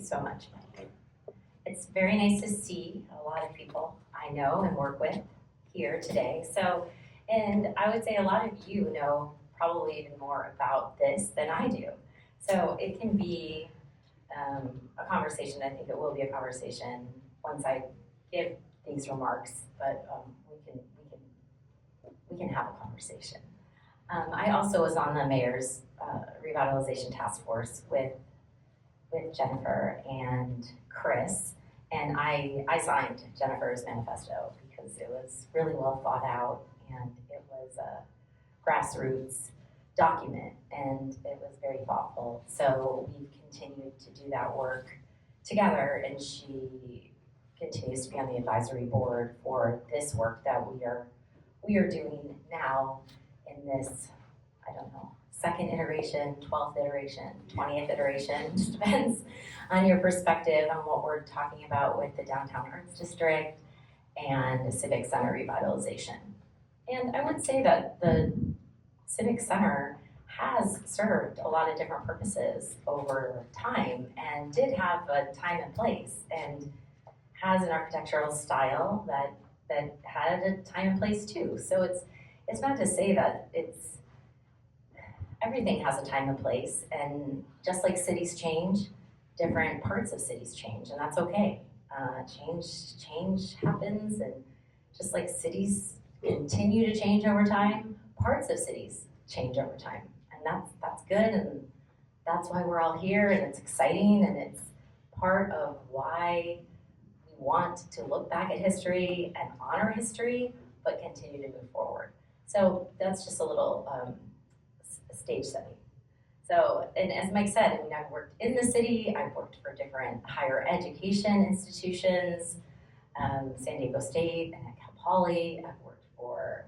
so much. It's very nice to see a lot of people I know and work with here today. So, and I would say a lot of you know probably even more about this than I do. So it can be a conversation. I think it will be a conversation once I give these remarks, but we can have a conversation. I also was on the mayor's revitalization task force with Jennifer and Chris, and I signed Jennifer's manifesto because it was really well thought out and it was a grassroots document and it was very thoughtful. So we've continued to do that work together, and she continues to be on the advisory board for this work that we are doing now in this, I don't know, second iteration, 12th iteration, 20th iteration, just depends on your perspective on what we're talking about with the Downtown Arts District and the Civic Center revitalization. And I would say that the Civic Center has served a lot of different purposes over time and did have a time and place and has an architectural style that had a time and place too. So it's not to say that everything has a time and place, and just like cities change, different parts of cities change, and that's okay. Change happens, and just like cities continue to change over time, parts of cities change over time, and that's good, and that's why we're all here, and it's exciting, and it's part of why we want to look back at history and honor history, but continue to move forward. So that's just a little stage setting. So, and as Mike said, I mean, I've worked in the city, I've worked for different higher education institutions, San Diego State and at Cal Poly. I've worked for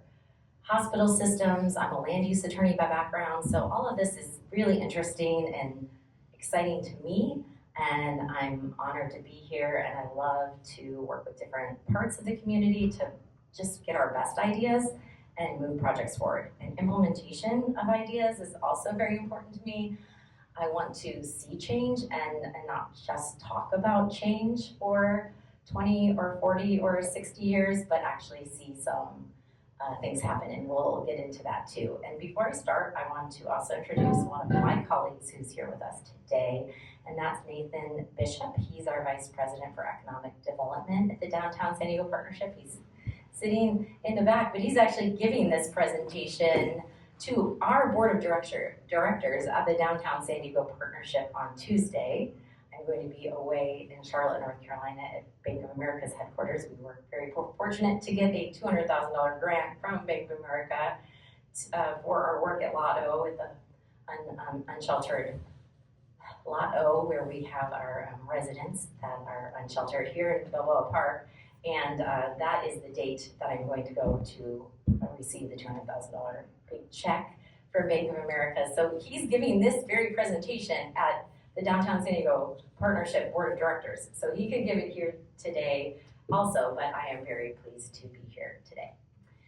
hospital systems. I'm a land use attorney by background. So all of this is really interesting and exciting to me. And I'm honored to be here, and I love to work with different parts of the community to just get our best ideas and move projects forward. And implementation of ideas is also very important to me. I want to see change and not just talk about change for 20 or 40 or 60 years, but actually see some things happen, and we'll get into that too. And before I start, I want to also introduce one of my colleagues who's here with us today, and that's Nathan Bishop. He's our Vice President for Economic Development at the Downtown San Diego Partnership. He's sitting in the back, but he's actually giving this presentation to our board of directors of the Downtown San Diego Partnership on Tuesday. I'm going to be away in Charlotte, North Carolina at Bank of America's headquarters. We were very fortunate to get a $200,000 grant from Bank of America for our work at Lot O with the unsheltered Lot O, where we have our residents that are unsheltered here in Balboa Park. And that is the date that I'm going to go to receive the $200,000 big check from Bank of America. So he's giving this very presentation at the Downtown San Diego Partnership Board of Directors. So he could give it here today also, but I am very pleased to be here today.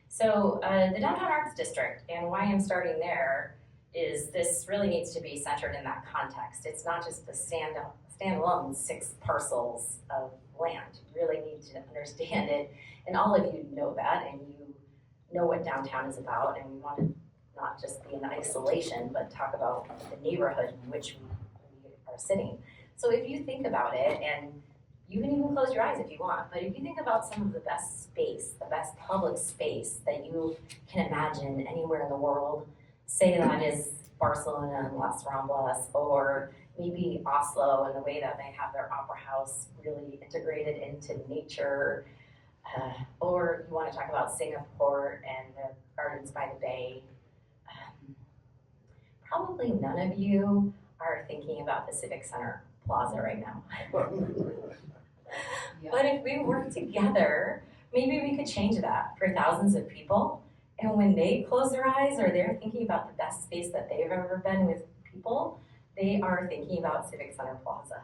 So the Downtown Arts District, and why I'm starting there, is this really needs to be centered in that context. It's not just the standalone 6 parcels of land. You really need to understand it, and all of you know that, and you know what downtown is about, and we want to not just be in isolation, but talk about the neighborhood in which we are sitting. So if you think about it, and you can even close your eyes if you want, but if you think about some of the best space, the best public space that you can imagine anywhere in the world, say that is Barcelona and Las Ramblas, or maybe Oslo and the way that they have their opera house really integrated into nature, or you want to talk about Singapore and the gardens by the bay. Probably none of you are thinking about the Civic Center Plaza right now. Yeah. But if we work together, maybe we could change that for thousands of people. And when they close their eyes or they're thinking about the best space that they've ever been with people, they are thinking about Civic Center Plaza.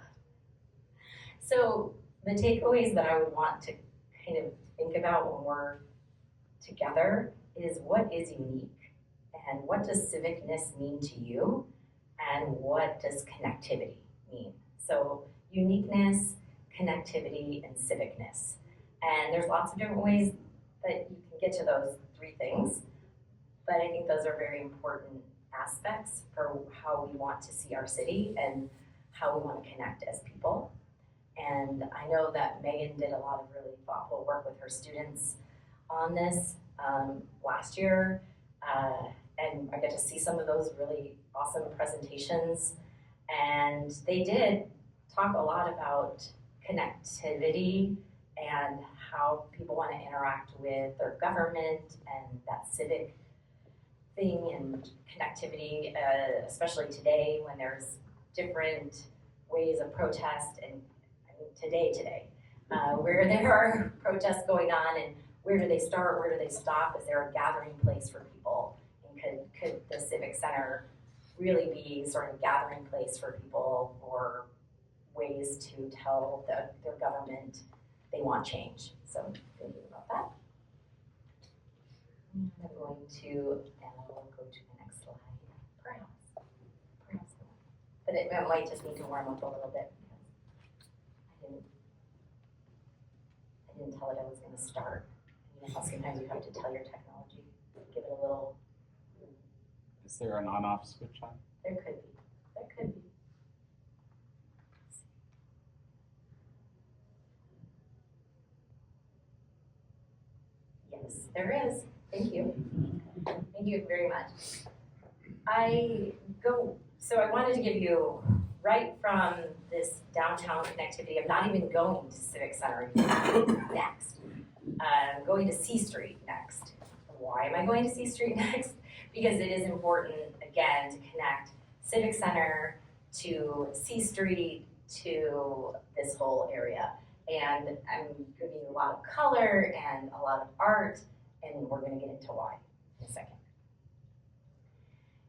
So the takeaways that I would want to kind of think about when we're together is what is unique, and what does civicness mean to you, and what does connectivity mean? So uniqueness, connectivity, and civicness. And there's lots of different ways that you can get to those three things, but I think those are very important aspects for how we want to see our city and how we want to connect as people. And I know that Megan did a lot of really thoughtful work with her students on this last year, and I get to see some of those really awesome presentations. And they did talk a lot about connectivity and how people want to interact with their government and that civic thing and connectivity, especially today when there's different ways of protest and today, where there are protests going on and where do they start, where do they stop? Is there a gathering place for people? And could the Civic Center really be sort of a gathering place for people or ways to tell their government they want change? So thinking about that. I'm going to now go to the next slide, perhaps. But it might just need to warm up a little bit. I didn't tell it I was going to start. You know how sometimes you have to tell your technology, give it a little. Is there an on-off switch on? There could be. There could be. Yes, there is. Thank you. Thank you very much. So I wanted to give you right from this downtown connectivity. I'm not even going to Civic Center next. I'm going to C Street next. Why am I going to C Street next? Because it is important, again, to connect Civic Center to C Street to this whole area. And I'm giving you a lot of color and a lot of art, and we're going to get into why in a second.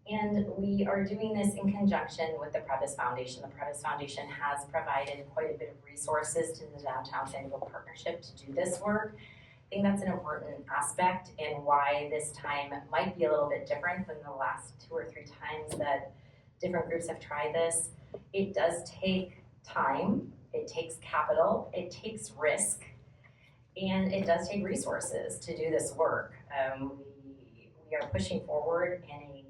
And we are doing this in conjunction with the Prebys Foundation. The Prebys Foundation has provided quite a bit of resources to the Downtown San Diego Partnership to do this work. I think that's an important aspect and why this time might be a little bit different than the last 2 or 3 times that different groups have tried this. It does take time, it takes capital, it takes risk, and it does take resources to do this work. We are pushing forward in an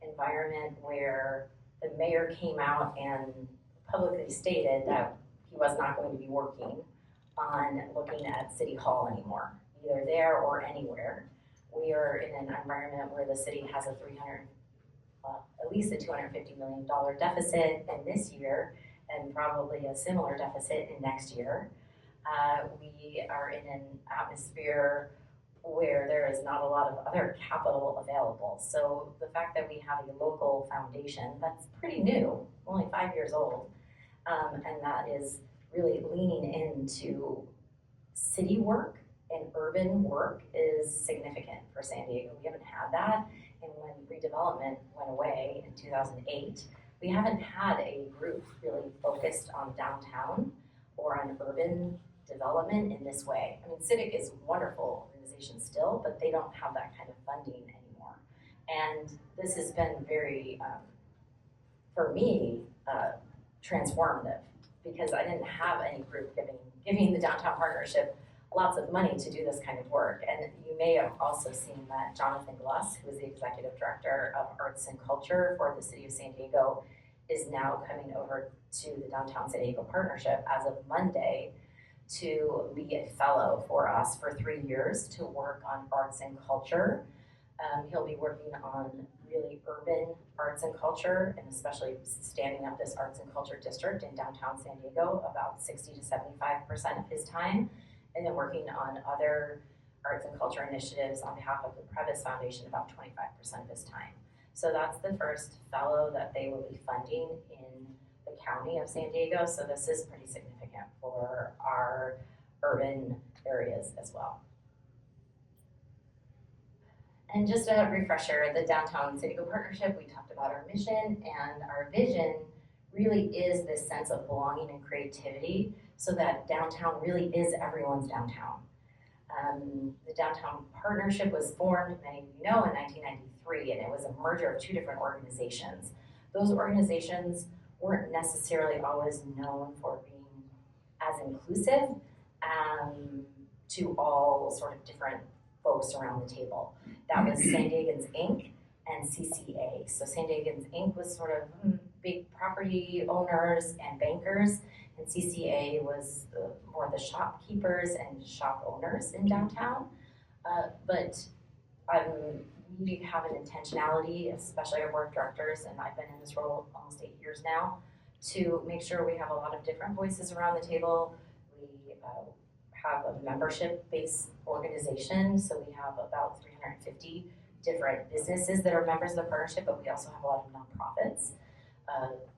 environment where the mayor came out and publicly stated that he was not going to be working on looking at City Hall anymore, either there or anywhere. We are in an environment where the city has at least a $250 million deficit in this year, and probably a similar deficit in next year. We are in an atmosphere where there is not a lot of other capital available. So the fact that we have a local foundation that's pretty new, only 5 years old, and that is really leaning into city work and urban work is significant for San Diego. We haven't had that, and when redevelopment went away in 2008, we haven't had a group really focused on downtown or on urban development in this way. I mean, Civic is a wonderful organization still, but they don't have that kind of funding anymore. And this has been very, for me, transformative, because I didn't have any group giving the Downtown Partnership lots of money to do this kind of work. And you may have also seen that Jonathan Gluss, who is the Executive Director of Arts and Culture for the City of San Diego, is now coming over to the Downtown San Diego Partnership as of Monday to be a fellow for us for 3 years to work on arts and culture. He'll be working on really urban arts and culture, and especially standing up this arts and culture district in downtown San Diego about 60 to 75% of his time, and then working on other arts and culture initiatives on behalf of the Prebys Foundation about 25% of his time. So that's the first fellow that they will be funding in the county of San Diego, so this is pretty significant for our urban areas as well. And just a refresher, the Downtown San Diego Partnership, we talked about our mission, and our vision really is this sense of belonging and creativity so that downtown really is everyone's downtown. The Downtown Partnership was formed, many of you know, in 1993, and it was a merger of 2 different organizations. Those organizations weren't necessarily always known for being as inclusive to all sort of different folks around the table. That was San Diegans Inc. and CCA. So San Diegans Inc. was sort of big property owners and bankers, and CCA was more the shopkeepers and shop owners in downtown. But we have an intentionality, especially our board of directors, and I've been in this role almost 8 years now, to make sure we have a lot of different voices around the table. We have a membership-based organization, so we have about 350 different businesses that are members of the partnership, but we also have a lot of nonprofits.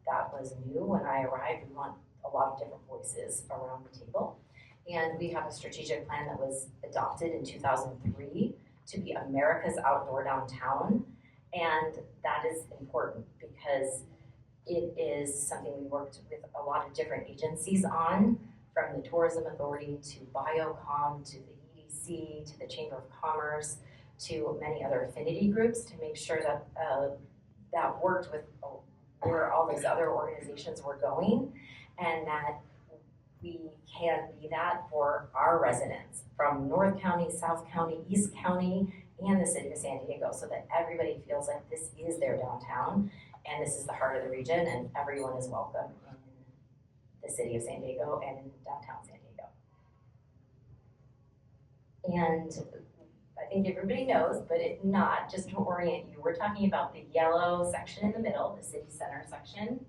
That was new when I arrived. We want a lot of different voices around the table. And we have a strategic plan that was adopted in 2003 to be America's outdoor downtown. And that is important because it is something we worked with a lot of different agencies on, from the Tourism Authority to Biocom to the EDC to the Chamber of Commerce to many other affinity groups, to make sure that that worked with where all these other organizations were going, and that we can be that for our residents from North County, South County, East County, and the city of San Diego, so that everybody feels like this is their downtown and this is the heart of the region and everyone is welcome in the city of San Diego and in downtown San Diego. And I think everybody knows, but if not, just to orient you, we're talking about the yellow section in the middle, the city center section.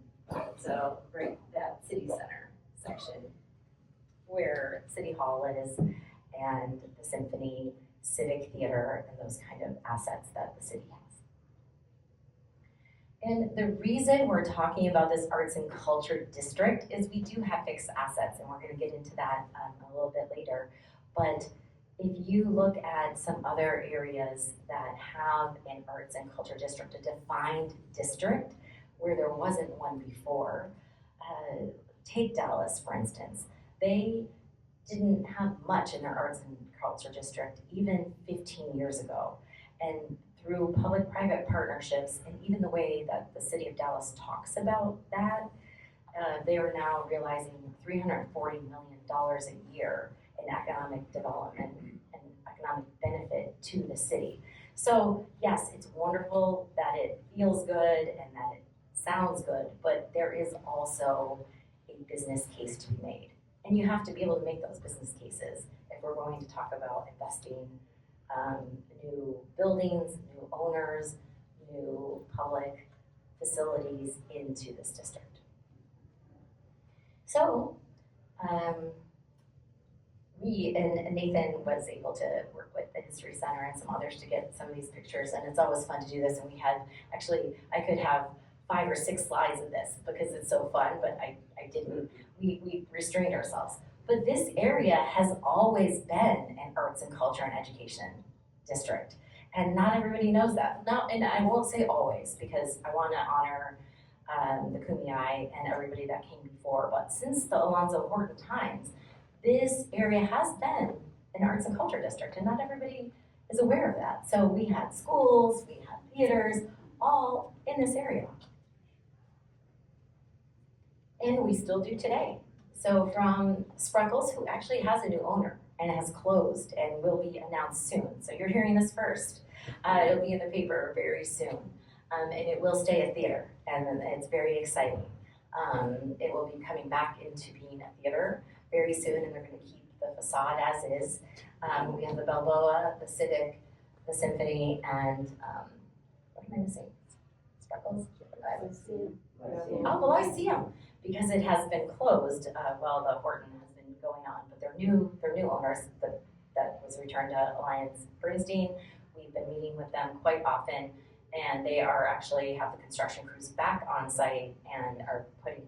So right, that city center section where City Hall is, and the Symphony, Civic Theater, and those kind of assets that the city has. And the reason we're talking about this arts and culture district is we do have fixed assets, and we're going to get into that a little bit later. But if you look at some other areas that have an arts and culture district, a defined district where there wasn't one before, take Dallas, for instance. They didn't have much in their arts and culture district even 15 years ago. And through public-private partnerships, and even the way that the city of Dallas talks about that, they are now realizing $340 million a year in economic development and economic benefit to the city. So yes, it's wonderful that it feels good and that it sounds good, but there is also a business case to be made. And you have to be able to make those business cases if we're going to talk about investing new buildings, new owners, new public facilities into this district. So and Nathan was able to work with the History Center and some others to get some of these pictures, and it's always fun to do this. And we had, actually, I could have 5 or 6 slides of this because it's so fun, but I didn't. We restrained ourselves. But this area has always been an arts and culture and education district, and not everybody knows that. Now, and I won't say always because I want to honor the Kumeyaay and everybody that came before, but since the Alonzo Horton times, this area has been an arts and culture district, and not everybody is aware of that. So we had schools, we had theaters, all in this area. And we still do today. So from Spreckles, who actually has a new owner and has closed and will be announced soon. So you're hearing this first. It'll be in the paper very soon. And it will stay a theater, and it's very exciting. It will be coming back into being a theater very soon, and they're going to keep the facade as is. We have the Balboa, the Civic, the Symphony, and what am I missing? Spreckles? Oh, well, I see them because it has been closed while the Horton has been going on. But they're new owners that was returned to Alliance Bernstein. We've been meeting with them quite often, and they are actually have the construction crews back on site and are putting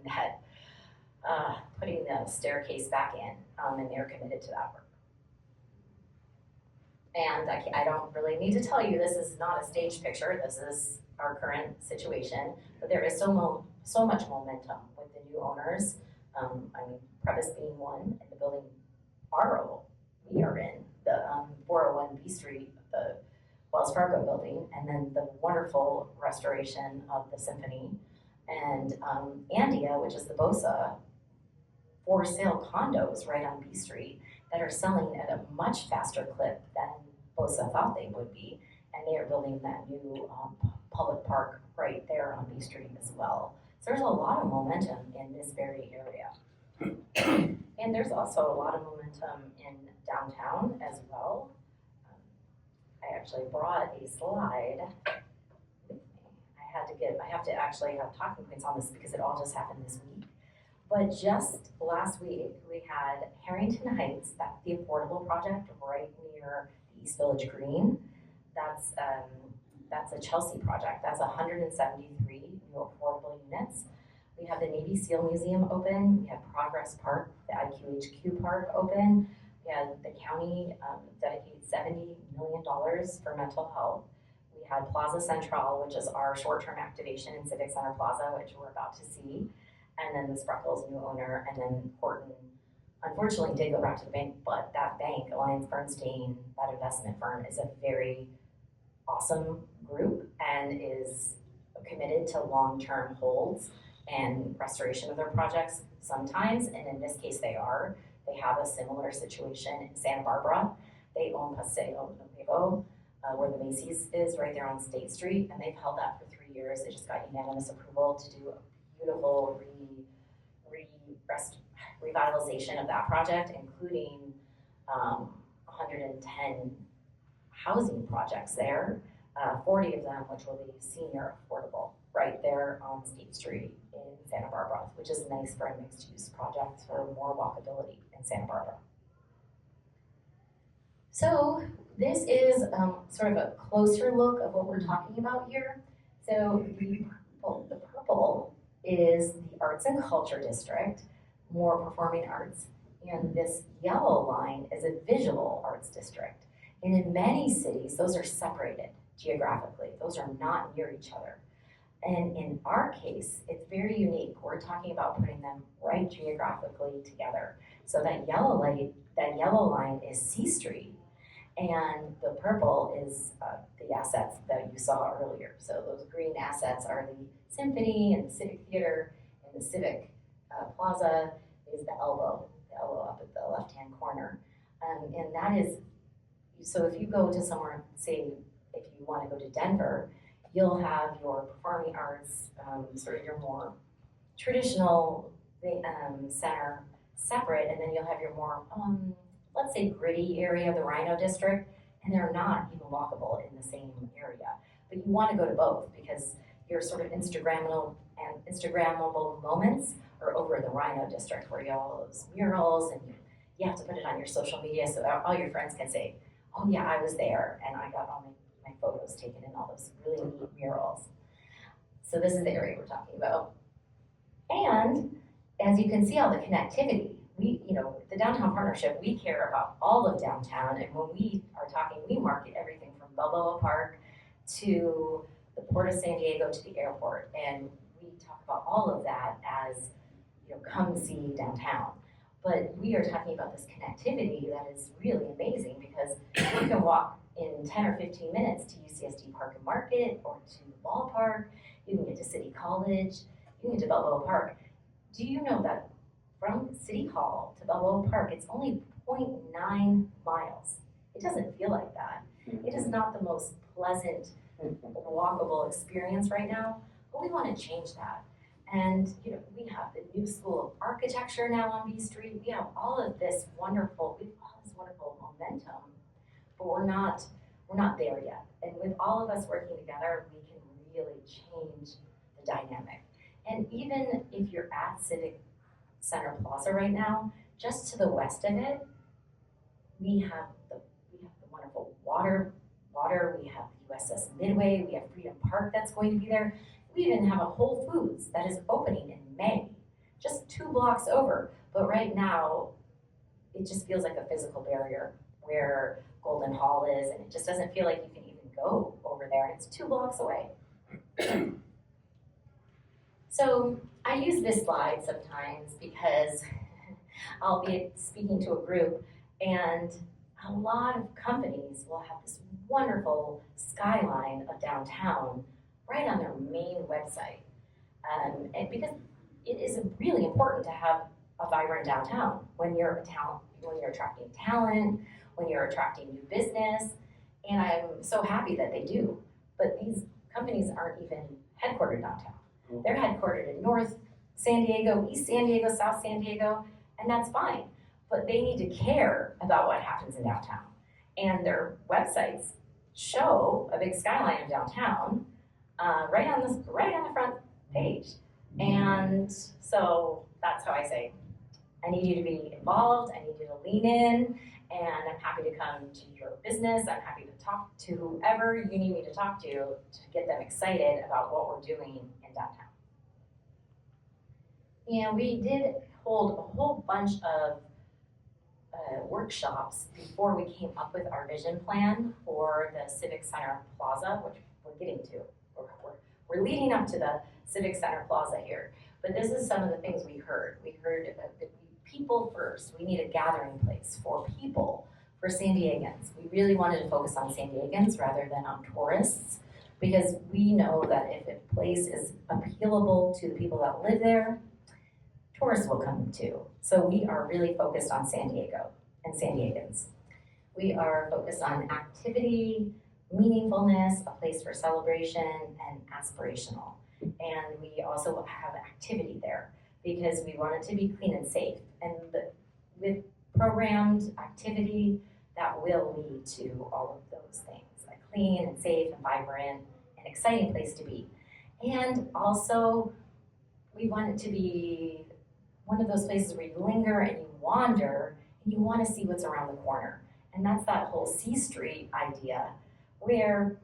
the staircase back in, and they're committed to that work. And I don't really need to tell you, this is not a staged picture. This is our current situation, but there is so much momentum with the new owners. Prebys being one, and the building we are in, the 401 B Street, the Wells Fargo building, and then the wonderful restoration of the Symphony, and Andia, which is the BOSA for sale condos right on B Street that are selling at a much faster clip than BOSA thought they would be. And they are building that new public park right there on B Street as well. So there's a lot of momentum in this very area. And there's also a lot of momentum in downtown as well. I actually brought a slide with me. I have to actually have talking points on this because it all just happened this week. But just last week, we had Harrington Heights, the affordable project right near the East Village Green. That's a Chelsea project. That's 173 new affordable units. We have the Navy SEAL Museum open. We have Progress Park, the IQHQ Park open. We had the county dedicate $70 million for mental health. We had Plaza Central, which is our short-term activation in Civic Center Plaza, which we're about to see. And then the Spreckles new owner, and then Horton unfortunately did go back to the bank, but that bank, Alliance Bernstein, that investment firm, is a very awesome group and is committed to long-term holds and restoration of their projects sometimes, and in this case they are. They have a similar situation in Santa Barbara. They own Paseo Nuevo, where the Macy's is right there on State Street, and they've held that for 3 years. They just got unanimous approval to do a beautiful revitalization of that project, including 110 housing projects there, 40 of them which will be senior affordable right there on State Street in Santa Barbara, which is nice for a mixed-use project for more walkability in Santa Barbara. So this is sort of a closer look of what we're talking about here. So the purple is the Arts and Culture District, more performing arts, and this yellow line is a visual arts district. And in many cities, those are separated geographically. Those are not near each other. And in our case, it's very unique. We're talking about putting them right geographically together. So that yellow line is C Street, and the purple is the assets that you saw earlier. So those green assets are the Symphony and the Civic Theater, and the Civic Plaza is the elbow up at the left-hand corner. And that is, so if you go to somewhere, say, if you want to go to Denver, you'll have your performing arts, sort of your more traditional center separate, and then you'll have your more, let's say, gritty area, the Rhino District, and they're not even walkable in the same area. But you want to go to both because your sort of Instagrammable moments are over in the Rhino District, where you have all those murals, and you have to put it on your social media so that all your friends can say, oh yeah, I was there, and I got all my photos taken in all those really neat murals. So this is the area we're talking about. And as you can see, all the connectivity, the Downtown Partnership, we care about all of downtown, and when we are talking, we market everything from Balboa Park to the Port of San Diego to the airport, and we talk about all of that as, come see downtown. But we are talking about this connectivity that is really amazing because you can walk in 10 or 15 minutes to UCSD Park and Market or to the ballpark. You can get to City College. You can get to Balboa Park. Do you know that from City Hall to Balboa Park, it's only 0.9 miles? It doesn't feel like that. It is not the most pleasant, walkable experience right now, but we want to change that. And we have the new School of Architecture now on B Street. We have all of this wonderful, momentum, but we're not there yet. And with all of us working together, we can really change the dynamic. And even if you're at Civic Center Plaza right now, just to the west of it, we have the wonderful water. We have the USS Midway. We have Freedom Park that's going to be there. We even have a Whole Foods that is opening in May, just 2 blocks over. But right now, it just feels like a physical barrier where Golden Hall is, and it just doesn't feel like you can even go over there, and it's 2 blocks away. So I use this slide sometimes because I'll be speaking to a group, and a lot of companies will have this wonderful skyline of downtown right on their main website. And because it is really important to have a vibrant downtown. When you're attracting talent, when you're attracting new business, and I'm so happy that they do. But these companies aren't even headquartered downtown. They're headquartered in North San Diego, East San Diego, South San Diego, and that's fine. But they need to care about what happens in downtown. And their websites show a big skyline of downtown right on the front page. And so that's how I say, I need you to be involved, I need you to lean in, and I'm happy to come to your business, I'm happy to talk to whoever you need me to talk to get them excited about what we're doing in downtown. And we did hold a whole bunch of workshops before we came up with our vision plan for the Civic Center Plaza, which we're getting to. We're leading up to the Civic Center Plaza here. But this is some of the things we heard. We heard that people first. We need a gathering place for people, for San Diegans. We really wanted to focus on San Diegans rather than on tourists, because we know that if a place is appealable to the people that live there, tourists will come too. So we are really focused on San Diego and San Diegans. We are focused on activity, meaningfulness, a place for celebration, and aspirational. And we also have activity there because we want it to be clean and safe. And with programmed activity, that will lead to all of those things, a clean and safe and vibrant and exciting place to be. And also, we want it to be one of those places where you linger and you wander and you want to see what's around the corner. And that's that whole C Street idea where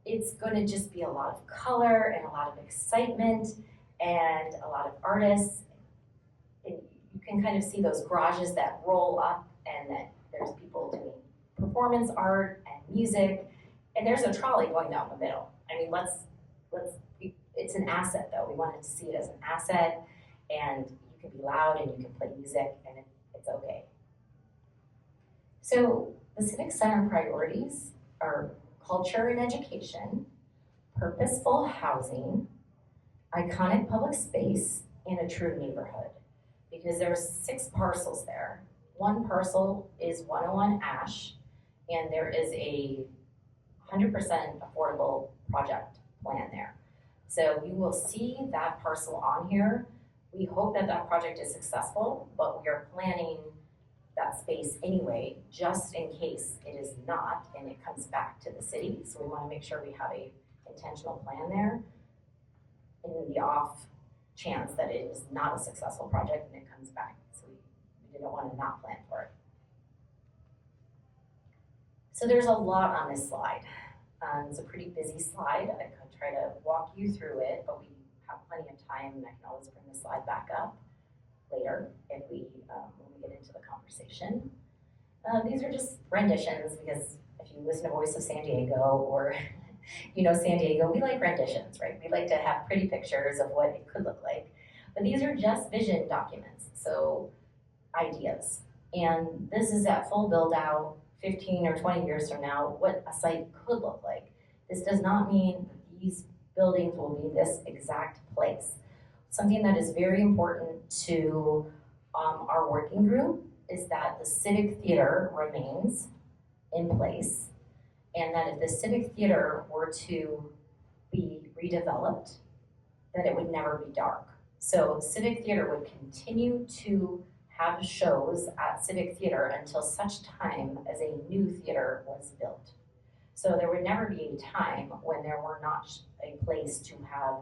it's going to just be a lot of color and a lot of excitement and a lot of artists. And you can kind of see those garages that roll up and that there's people doing performance art and music, and there's a trolley going down the middle. I mean, it's an asset though. We wanted to see it as an asset, and you can be loud and you can play music and it's okay. So the Civic Center priorities are culture and education, purposeful housing, iconic public space, and a true neighborhood. Because there's 6 parcels there. One parcel is 101 Ash, and there is a 100% affordable project plan there. So you will see that parcel on here. We hope that that project is successful, but we are planning that space anyway, just in case it is not and it comes back to the city. So we want to make sure we have a intentional plan there in the off chance that it is not a successful project and it comes back. So we didn't want to not plan for it. So there's a lot on this slide. It's a pretty busy slide. I could try to walk you through it, but we have plenty of time and I can always bring the slide back up later if when we get into the conversation. These are just renditions because if you listen to Voice of San Diego or you know San Diego, we like renditions, right? We like to have pretty pictures of what it could look like. But these are just vision documents, so ideas. And this is at full build out, 15 or 20 years from now, what a site could look like. This does not mean that these buildings will be this exact place. Something that is very important to our working group is that the Civic Theater remains in place, and that if the Civic Theater were to be redeveloped, that it would never be dark. So Civic Theater would continue to have shows at Civic Theater until such time as a new theater was built. So there would never be a time when there were not a place to have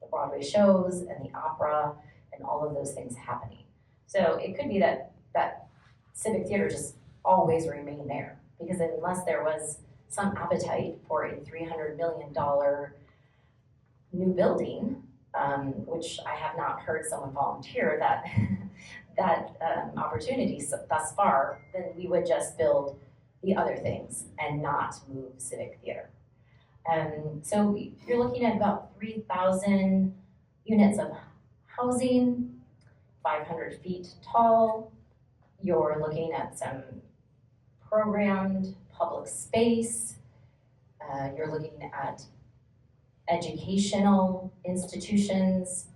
the Broadway shows and the opera and all of those things happening. So it could be that Civic Theater just always remain there, because unless there was some appetite for a $300 million new building, which I have not heard someone volunteer that opportunity thus far, then we would just build the other things and not move Civic Theater. So you're looking at about 3,000 units of housing, 500 feet tall. You're looking at some programmed public space. You're looking at educational institutions.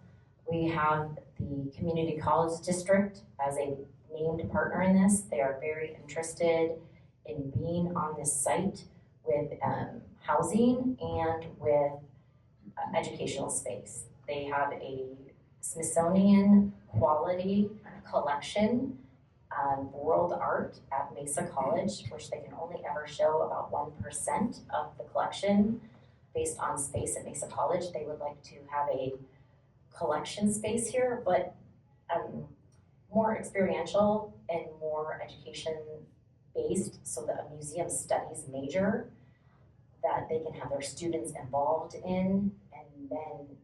We have the Community College District as a named partner in this. They are very interested in being on this site with housing and with educational space. They have a Smithsonian quality collection, world art at Mesa College, which they can only ever show about 1% of the collection based on space at Mesa College. They would like to have a collection space here, but more experiential and more education based, so that a museum studies major that they can have their students involved in, and then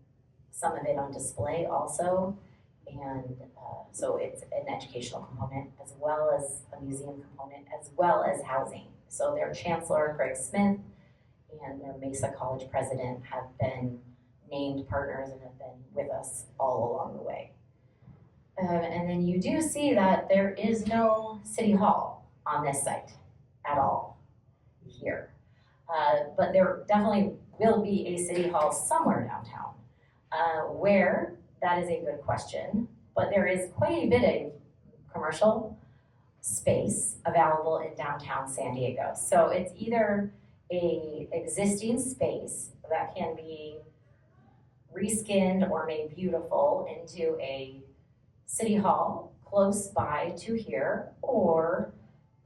some of it on display also. And so it's an educational component as well as a museum component as well as housing. So their chancellor, Greg Smith, and their Mesa College president have been named partners and have been with us all along the way. And then you do see that there is no city hall on this site at all here. But there definitely will be a city hall somewhere downtown. Where, that is a good question, but there is quite a bit of commercial space available in downtown San Diego. So it's either a existing space that can be reskinned or made beautiful into a city hall close by to here, or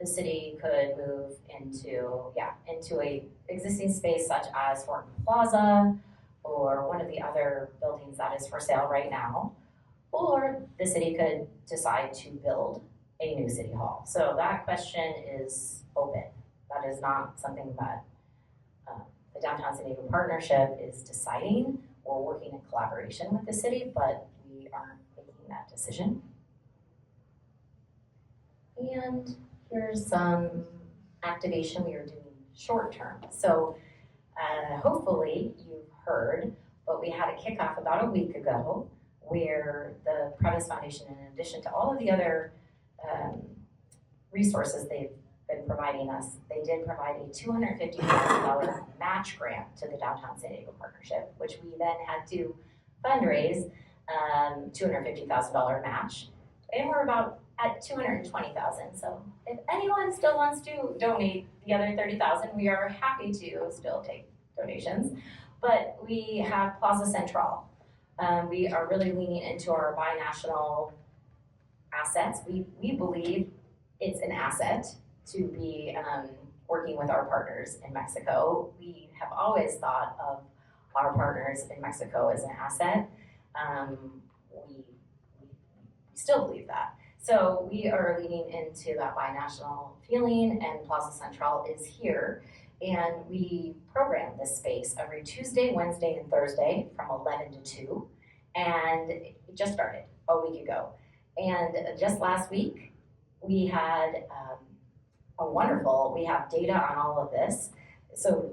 the city could move into a existing space such as Horton Plaza or one of the other buildings that is for sale right now, or the city could decide to build a new city hall. So that question is open. That is not something that the Downtown San Diego Partnership is deciding. We're working in collaboration with the city, but we aren't making that decision. And here's some activation we are doing short term. So hopefully you've heard, but we had a kickoff about a week ago where the Prebys Foundation, in addition to all of the other resources they've been providing us, they did provide a $250,000 match grant to the Downtown San Diego Partnership, which we then had to fundraise $250,000 match. And we're about at $220,000. So if anyone still wants to donate the other $30,000, we are happy to still take donations. But we have Plaza Central. We are really leaning into our binational assets. We believe it's an asset to be working with our partners in Mexico. We have always thought of our partners in Mexico as an asset. We still believe that. So we are leaning into that binational feeling, and Plaza Central is here. And we program this space every Tuesday, Wednesday, and Thursday from 11 to 2. And it just started a week ago. And just last week, we had we have data on all of this. So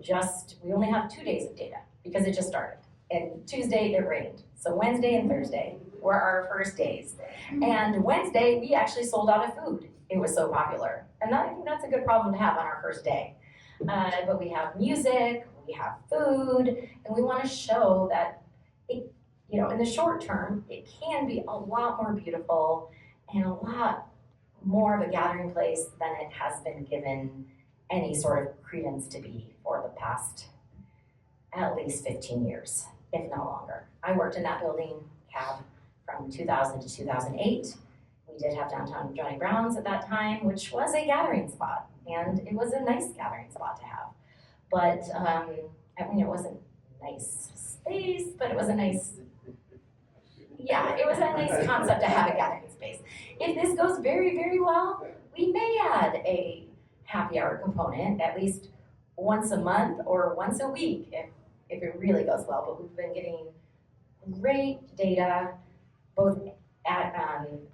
we only have 2 days of data because it just started. And Tuesday it rained. So Wednesday and Thursday were our first days. And Wednesday, we actually sold out of food. It was so popular. And I think that's a good problem to have on our first day. But we have music, we have food, and we want to show that it, in the short term, it can be a lot more beautiful and a lot more of a gathering place than it has been given any sort of credence to be for the past at least 15 years, if not longer. I worked in that building, CAB, from 2000 to 2008. We did have downtown Johnny Brown's at that time, which was a gathering spot, and it was a nice gathering spot to have. But, it wasn't a nice space, but it was a nice, it was a nice concept to have a gathering space. If this goes very, very well, we may add a happy hour component at least once a month or once a week if it really goes well. But we've been getting great data, both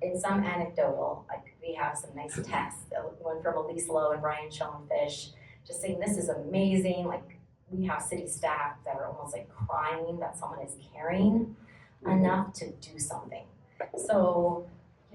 in some anecdotal, like we have some nice texts, one from Elise Lowe and Brian Schoenfish, just saying this is amazing. Like we have city staff that are almost like crying that someone is caring enough to do something. So,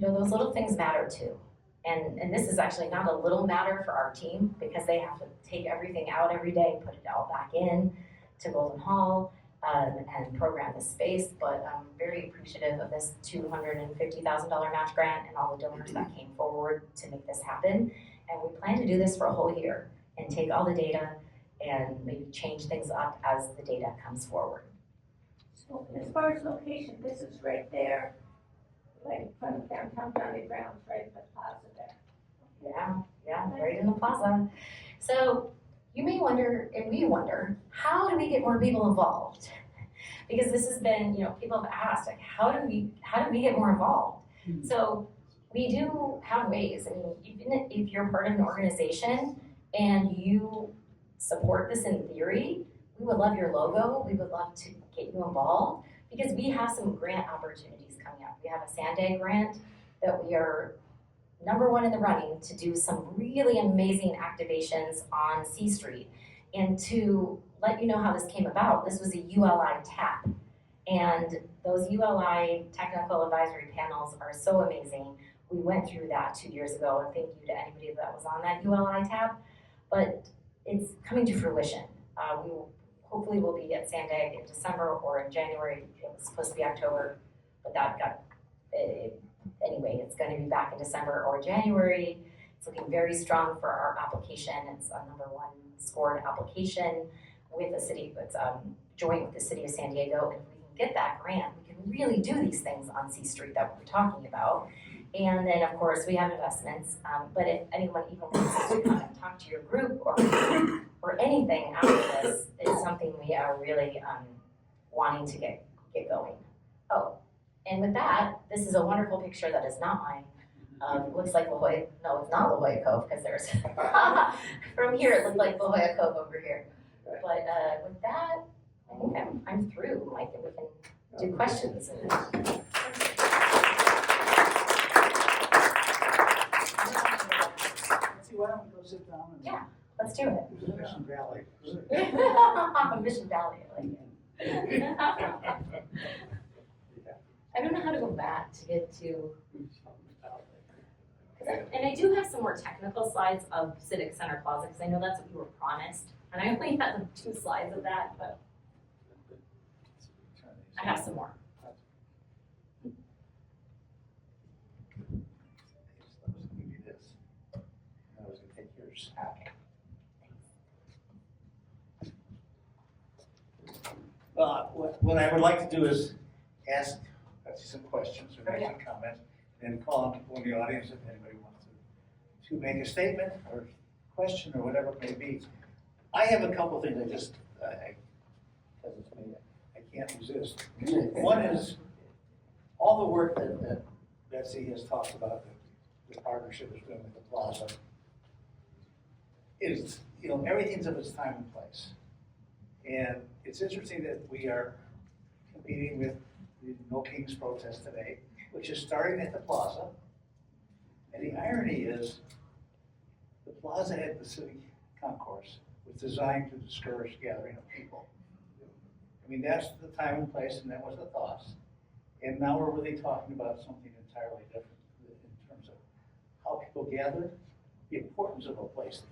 those little things matter too. And this is actually not a little matter for our team because they have to take everything out every day, put it all back in to Golden Hall. and program the space, but I'm very appreciative of this $250,000 match grant and all the donors that came forward to make this happen. And we plan to do this for a whole year and take all the data and maybe change things up as the data comes forward. So as far as location, this is right there, right in front of downtown County Grounds, right at the plaza there. Yeah, right in the plaza. So you may wonder, and we wonder, how do we get more people involved? Because this has been, people have asked, like, how do we get more involved? So we do have ways. I mean, even if you're part of an organization and you support this in theory, we would love your logo. We would love to get you involved because we have some grant opportunities coming up. We have a Sanday grant that we are #1 in the running to do some really amazing activations on C Street. And to let you know how this came about, this was a ULI TAP. And those ULI technical advisory panels are so amazing. We went through that 2 years ago, and thank you to anybody that was on that ULI TAP. But it's coming to fruition. Hopefully we'll be at Sandag in December or in January. It was supposed to be October, but that got, anyway, it's going to be back in December or January. It's looking very strong for our application. It's a #1 scored application with the city. It's joint with the city of San Diego. And if we can get that grant, we can really do these things on C Street that we're talking about. And then, of course, we have investments. But if anyone even wants to come and talk to your group or anything after this, is something we are really wanting to get going. Oh, and with that, this is a wonderful picture that is not mine. Looks like La Jolla. No, it's not La Jolla Cove because there's from here it looked like La Jolla Cove over here. But with that, I think I'm through. Mike, and we can do questions. Why don't we go sit down and Yeah, let's do it. Mission Valley. Mission Valley, I like it. I don't know how to go back to get to. And I do have some more technical slides of Civic Center Plaza because I know that's what you were promised. And I only had like 2 slides of that, but I have some more. What I would like to do is ask Betsy some questions or make some comments, and call on people in the audience if anybody wants to make a statement or question or whatever it may be. I have a couple of things I can't resist. One is all the work that Betsy has talked about, the partnership is doing with the plaza, is, everything's of its time and place. And it's interesting that we are competing with the No Kings protest today, which is starting at the plaza. And the irony is, the plaza at the Civic Concourse was designed to discourage gathering of people. I mean, that's the time and place, and that was the thoughts. And now we're really talking about something entirely different in terms of how people gather, the importance of a place to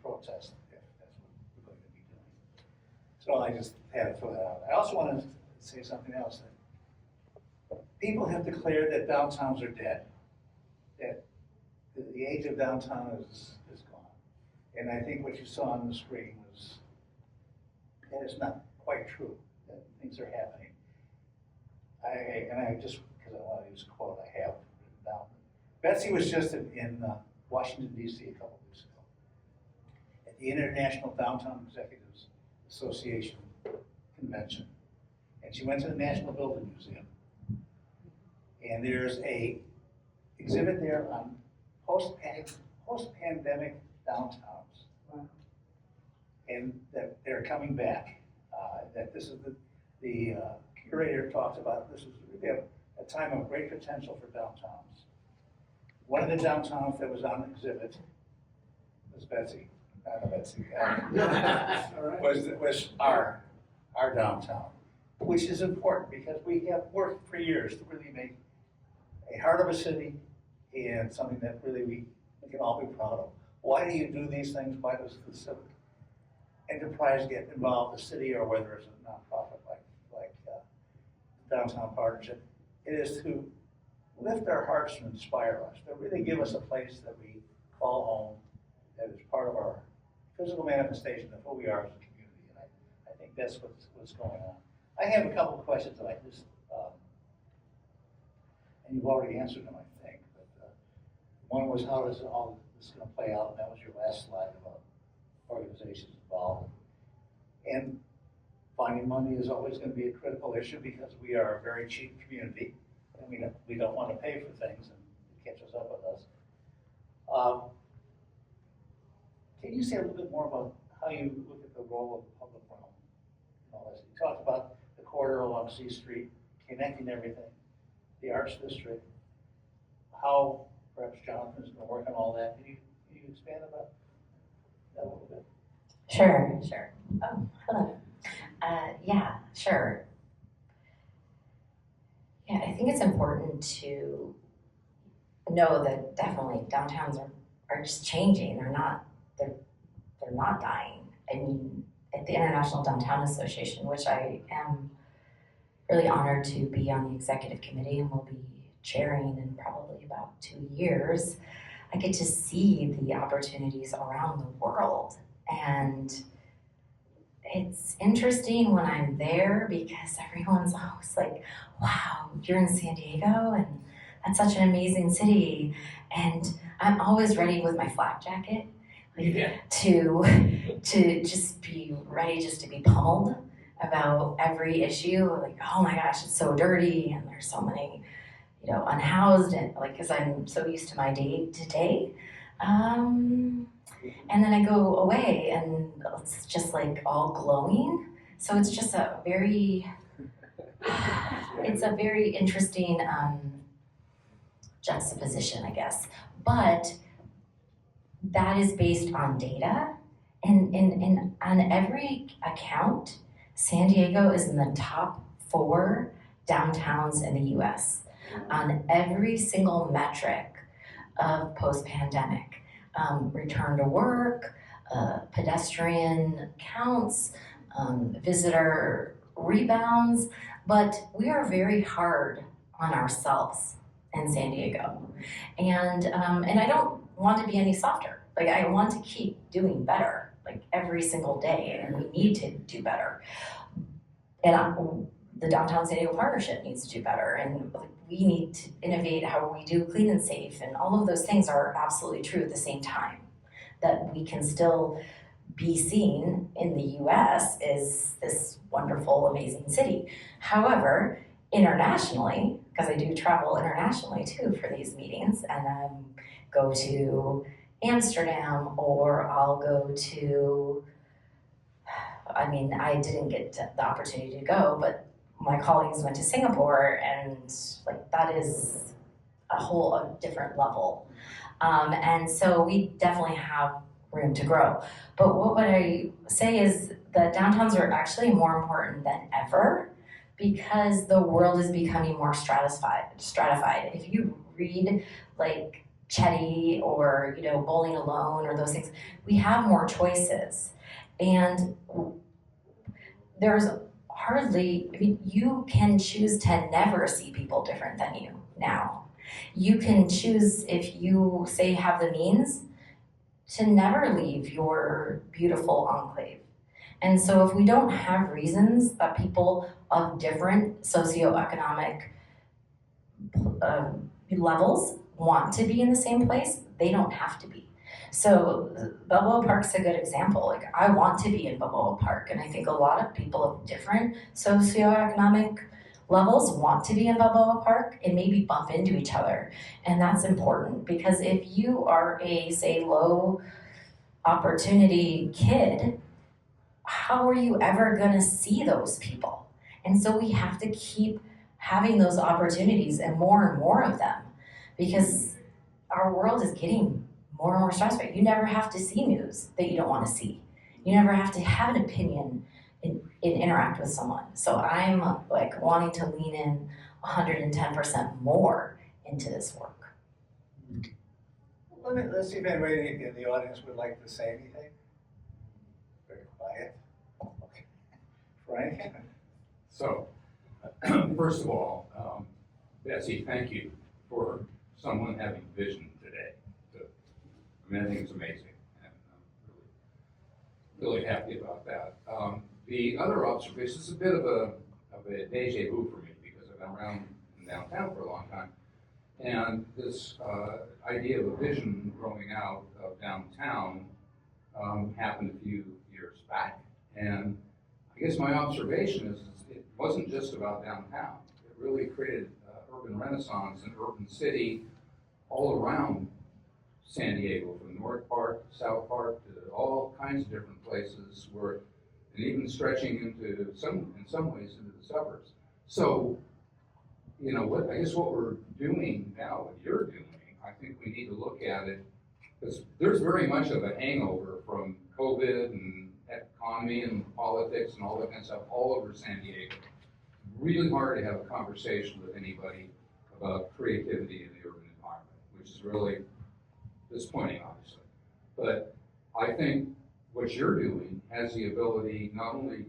protest, if that's what we're going to be doing. So I just had to throw that out. I also want to say something else. That people have declared that downtowns are dead, that the age of downtown is gone. And I think what you saw on the screen was, that is not quite true, that things are happening. I just, because I want to use a quote I have written down. Betsy was just in Washington, D.C. a couple weeks ago at the International Downtown Executives Association Convention. And she went to the National Building Museum. And there's a exhibit there on post-pandemic downtowns. Wow. And that they're coming back. That this is the curator talks about, this is really a time of great potential for downtowns. One of the downtowns that was on exhibit was Betsy, was our downtown, which is important because we have worked for years to really make a heart of a city and something that really we can all be proud of. Why do you do these things? Why does the civic enterprise get involved, the city, or whether it's a nonprofit like downtown partnership, it is to lift our hearts and inspire us, to really give us a place that we call home, that is part of our physical manifestation of who we are as a community. And I think that's what's going on. I have a couple of questions that I just, and you've already answered them, I think. But one was, how is all this going to play out? And that was your last slide about organizations involved. And finding money is always going to be a critical issue because we are a very cheap community, and we don't want to pay for things, and it catches up with us. Can you say a little bit more about how you look at the role of the public realm? You talked about the corridor along C Street, connecting everything, the Arts District, how perhaps Jonathan's going to work on all that. Can you expand about that a little bit? Sure. Oh, hello. Yeah, sure. Yeah, I think it's important to know that definitely downtowns are just changing. They're not dying. I mean, at the International Downtown Association, which I am really honored to be on the executive committee and will be chairing in probably about 2 years, I get to see the opportunities around the world. And it's interesting when I'm there because everyone's always like, wow, you're in San Diego and that's such an amazing city. And I'm always ready with my flak jacket to just be ready just to be pummeled about every issue. Like, oh my gosh, it's so dirty and there's so many, unhoused, and like, because I'm so used to my day to day. And then I go away and it's just like all glowing. So it's just it's a very interesting juxtaposition, I guess. But that is based on data. And on every account, San Diego is in the top 4 downtowns in the US on every single metric of post-pandemic. Return to work, pedestrian counts, visitor rebounds, but we are very hard on ourselves in San Diego. And I don't want to be any softer. Like, I want to keep doing better, like every single day, and we need to do better. And the Downtown San Diego Partnership needs to do better, and we need to innovate how we do clean and safe, and all of those things are absolutely true at the same time. That we can still be seen in the US as this wonderful, amazing city. However, internationally, because I do travel internationally too for these meetings, and go to Amsterdam, or I'll go to, I didn't get the opportunity to go, but my colleagues went to Singapore, and like that is a different level. And so we definitely have room to grow. But what would I say is that downtowns are actually more important than ever because the world is becoming more stratified. If you read like Chetty or Bowling Alone or those things, we have more choices. And there's hardly, you can choose to never see people different than you now. You can choose, if you say have the means, to never leave your beautiful enclave. And so if we don't have reasons that people of different socioeconomic levels want to be in the same place, they don't have to be. So Balboa Park's a good example. Like, I want to be in Balboa Park, and I think a lot of people of different socioeconomic levels want to be in Balboa Park and maybe bump into each other. And that's important because if you are a, say, low opportunity kid, how are you ever gonna see those people? And so we have to keep having those opportunities and more of them because our world is getting more and more stressful. You never have to see news that you don't wanna see. You never have to have an opinion and interact with someone. So I'm like wanting to lean in 110% more into this work. Let's see if anybody in the audience would like to say anything. Very quiet. Okay. Frank? So, in first of all, Betsy, thank you for someone having vision today. I mean, I think it's amazing, and I'm really happy about that. The other observation is a bit of a deja vu for me because I've been around in downtown for a long time, and this idea of a vision growing out of downtown happened a few years back, and I guess my observation is it wasn't just about downtown. It really created urban renaissance and urban city all around San Diego, from North Park to South Park to all kinds of different places, where, and even stretching into in some ways into the suburbs. So, you know, I guess what we're doing now, what you're doing, I think we need to look at it, because there's very much of a hangover from COVID and economy and politics and all that kind of stuff all over San Diego. Really hard to have a conversation with anybody about creativity in the urban environment, which is really disappointing, obviously. But I think what you're doing has the ability not only to,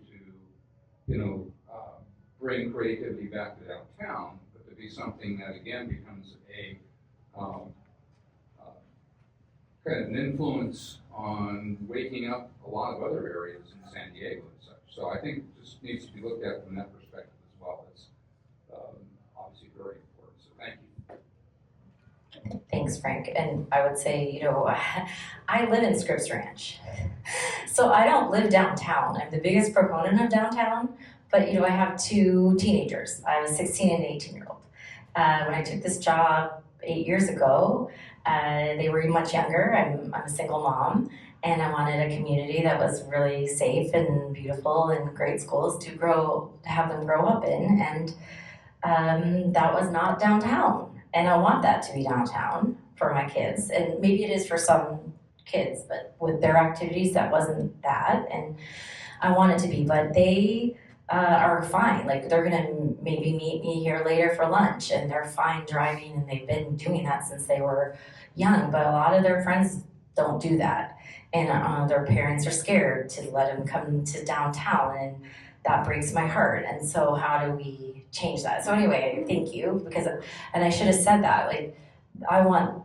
bring creativity back to downtown, but to be something that again becomes a kind of an influence on waking up a lot of other areas in San Diego and such. So I think it just needs to be looked at from that perspective as well. It's obviously very important. So thank you. Thanks, Frank. And I would say, I live in Scripps Ranch. So I don't live downtown. I'm the biggest proponent of downtown, but I have two teenagers. I have a 16 and 18-year-old. When I took this job 8 years ago, they were much younger. I'm a single mom, and I wanted a community that was really safe and beautiful and great schools to have them grow up in. And that was not downtown. And I want that to be downtown for my kids. And maybe it is for some kids, but with their activities, that wasn't that. And I want it to be, but they are fine. Like, they're gonna maybe meet me here later for lunch, and they're fine driving, and they've been doing that since they were young. But a lot of their friends don't do that. And their parents are scared to let them come to downtown, and that breaks my heart. And so how do we change that? So anyway, thank you, and I should have said that, like, I want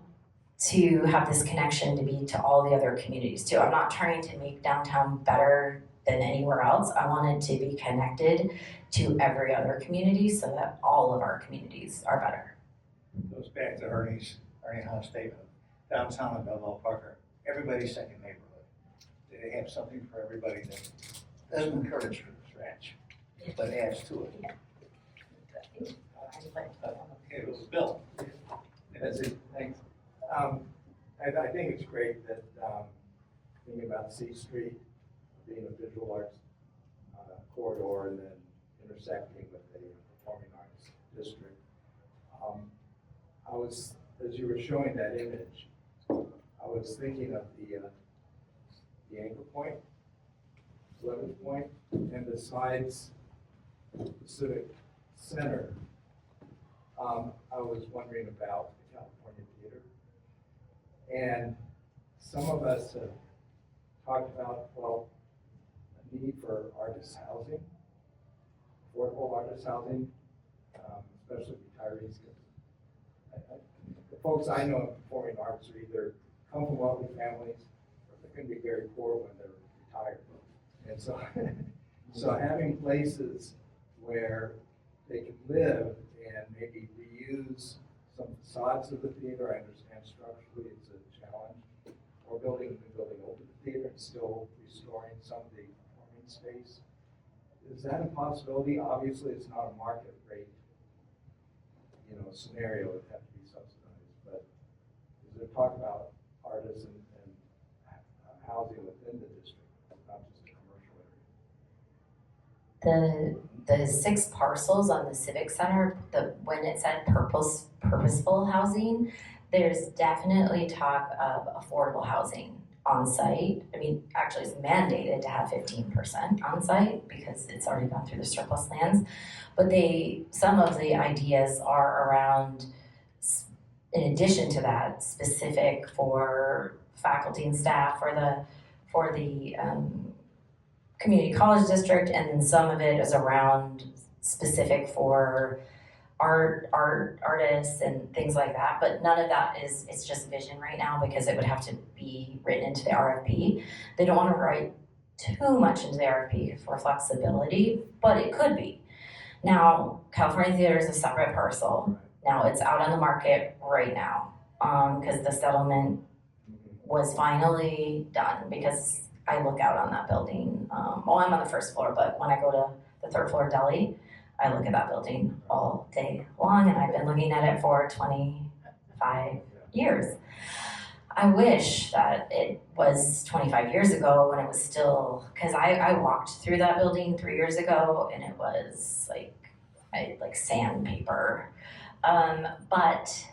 to have this connection to be to all the other communities too. I'm not trying to make downtown better than anywhere else. I want it to be connected to every other community so that all of our communities are better. Goes back to Ernie Hunt's statement, downtown and Belleville Parker, everybody's second neighborhood. They have something for everybody that doesn't encourage Scripps Ranch, but adds to it. Okay, it was Bill. That's it, thanks. I think it's great that thinking about C Street being a visual arts corridor and then intersecting with the performing arts district. As you were showing that image, I was thinking of the anchor point, 11th point, and besides the Civic Center, I was wondering about the California Theater. And some of us have talked about, a need for artist housing, affordable artist housing, especially retirees. The folks I know in performing arts are either come from wealthy families, or they're going to be very poor when they're retired. And so, so having places where they can live and maybe reuse some facades of the theater, I understand structurally it's a challenge, or building a new building over the theater and still restoring some of the performing space. Is that a possibility? Obviously, it's not a market rate, scenario. It would have to be subsidized. But is there talk about artists and housing within the district, not just a commercial area? The 6 parcels on the Civic Center, when it said purposeful housing, there's definitely talk of affordable housing on site. I mean, actually it's mandated to have 15% on site because it's already gone through the surplus lands. But some of the ideas are around, in addition to that, specific for faculty and staff for the community college district, and then some of it is around specific for artists and things like that, but none of that it's just vision right now because it would have to be written into the RFP. They don't want to write too much into the RFP for flexibility, but it could be. Now, California Theater is a separate parcel. Now it's out on the market right now because the settlement was finally done because I look out on that building. Well, I'm on the first floor, but when I go to the third floor deli, I look at that building all day long, and I've been looking at it for 25 years. I wish that it was 25 years ago when it was still, because I walked through that building 3 years ago, and it was like sandpaper. But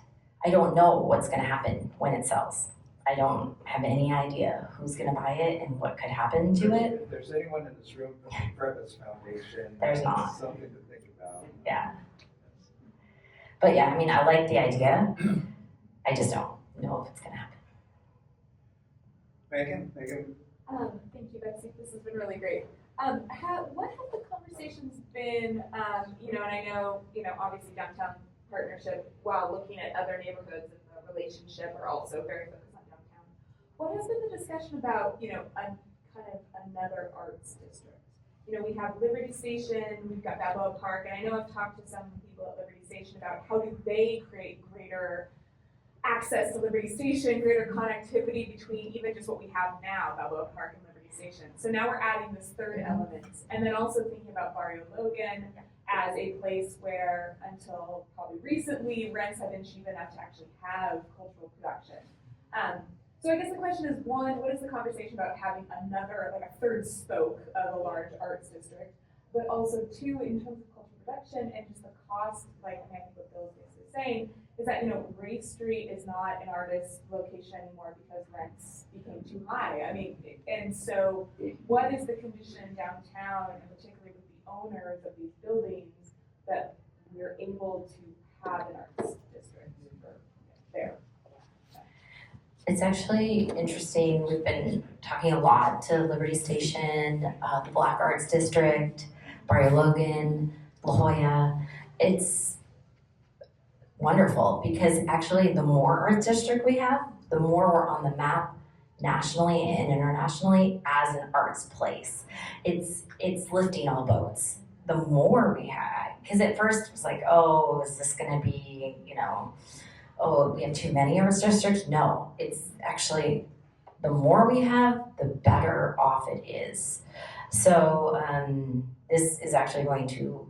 I don't know what's going to happen when it sells. I don't have any idea who's going to buy it and what could happen to it. If there's anyone in this room from the Prebys Foundation, There's that's not. something to think about. Yeah. But yeah, I mean, I like the idea. I just don't know if it's going to happen. Megan? Thank you, Betsy. This has been really great. What have the conversations been, and I know, obviously downtown partnership, while looking at other neighborhoods and the relationship are also very focused on downtown. What has been the discussion about, kind of another arts district? We have Liberty Station, we've got Balboa Park, and I know I've talked to some people at Liberty Station about how do they create greater access to Liberty Station, greater connectivity between even just what we have now, Balboa Park and Liberty Station. So now we're adding this third element, and then also thinking about Barrio Logan as a place where, until probably recently, rents have been cheap enough to actually have cultural production. So I guess the question is, one, what is the conversation about having another, like a third spoke of a large arts district? But also, two, in terms of cultural production and just the cost, like I think what Bill's basically saying, is that, Race Street is not an artist location anymore because rents became too high. I mean, and so what is the condition downtown, and particularly with the owners of these buildings, that we're able to have an arts district there? It's actually interesting. We've been talking a lot to Liberty Station, the Black Arts District, Barrio Logan, La Jolla. It's wonderful because actually the more arts district we have, the more we're on the map nationally and internationally as an arts place. It's lifting all boats. The more we have, because at first it was like, oh, is this going to be, oh, we have too many arts districts? No, it's actually the more we have, the better off it is. So this is actually going to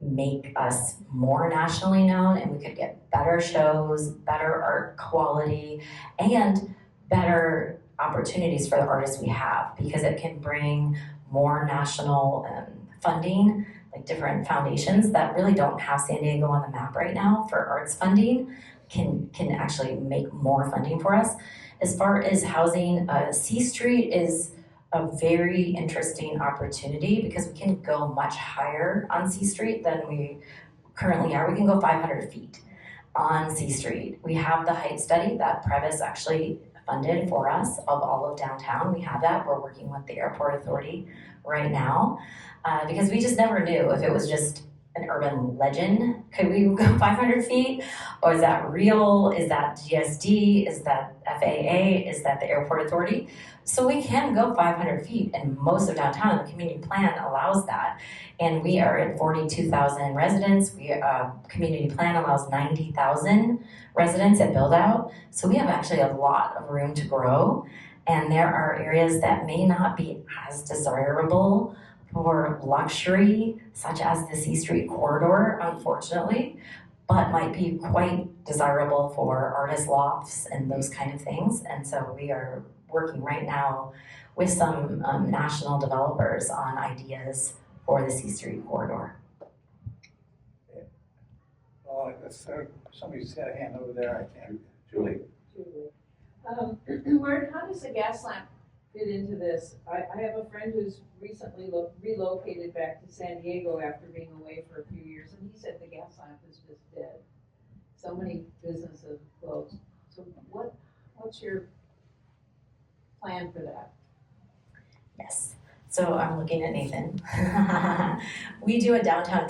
make us more nationally known, and we could get better shows, better art quality, and better opportunities for the artists we have, because it can bring more national funding, like different foundations that really don't have San Diego on the map right now for arts funding can actually make more funding for us. As far as housing, C Street is a very interesting opportunity because we can go much higher on C Street than we currently are. We can go 500 feet on C Street. We have the height study that Prebys actually funded for us of all of downtown. We have that. We're working with the Airport Authority right now because we just never knew if it was just an urban legend. Could we go 500 feet? Or is that real? Is that GSD? Is that FAA? Is that the Airport Authority? So we can go 500 feet, and most of downtown, the community plan allows that. And we are at 42,000 residents. Community plan allows 90,000 residents at build out. So we have actually a lot of room to grow. And there are areas that may not be as desirable for luxury, such as the C Street corridor, unfortunately, but might be quite desirable for artist lofts and those kind of things. And so we are working right now with some national developers on ideas for the C Street corridor. Oh, somebody's got a hand over there, I can't. Julie? Where, how does the gas lamp fit into this? I have a friend who's recently relocated back to San Diego after being away for a few years, and he said the gas lamp is just dead. So many businesses closed. So what's your plan for that? Yes. So I'm looking at Nathan. We do a downtown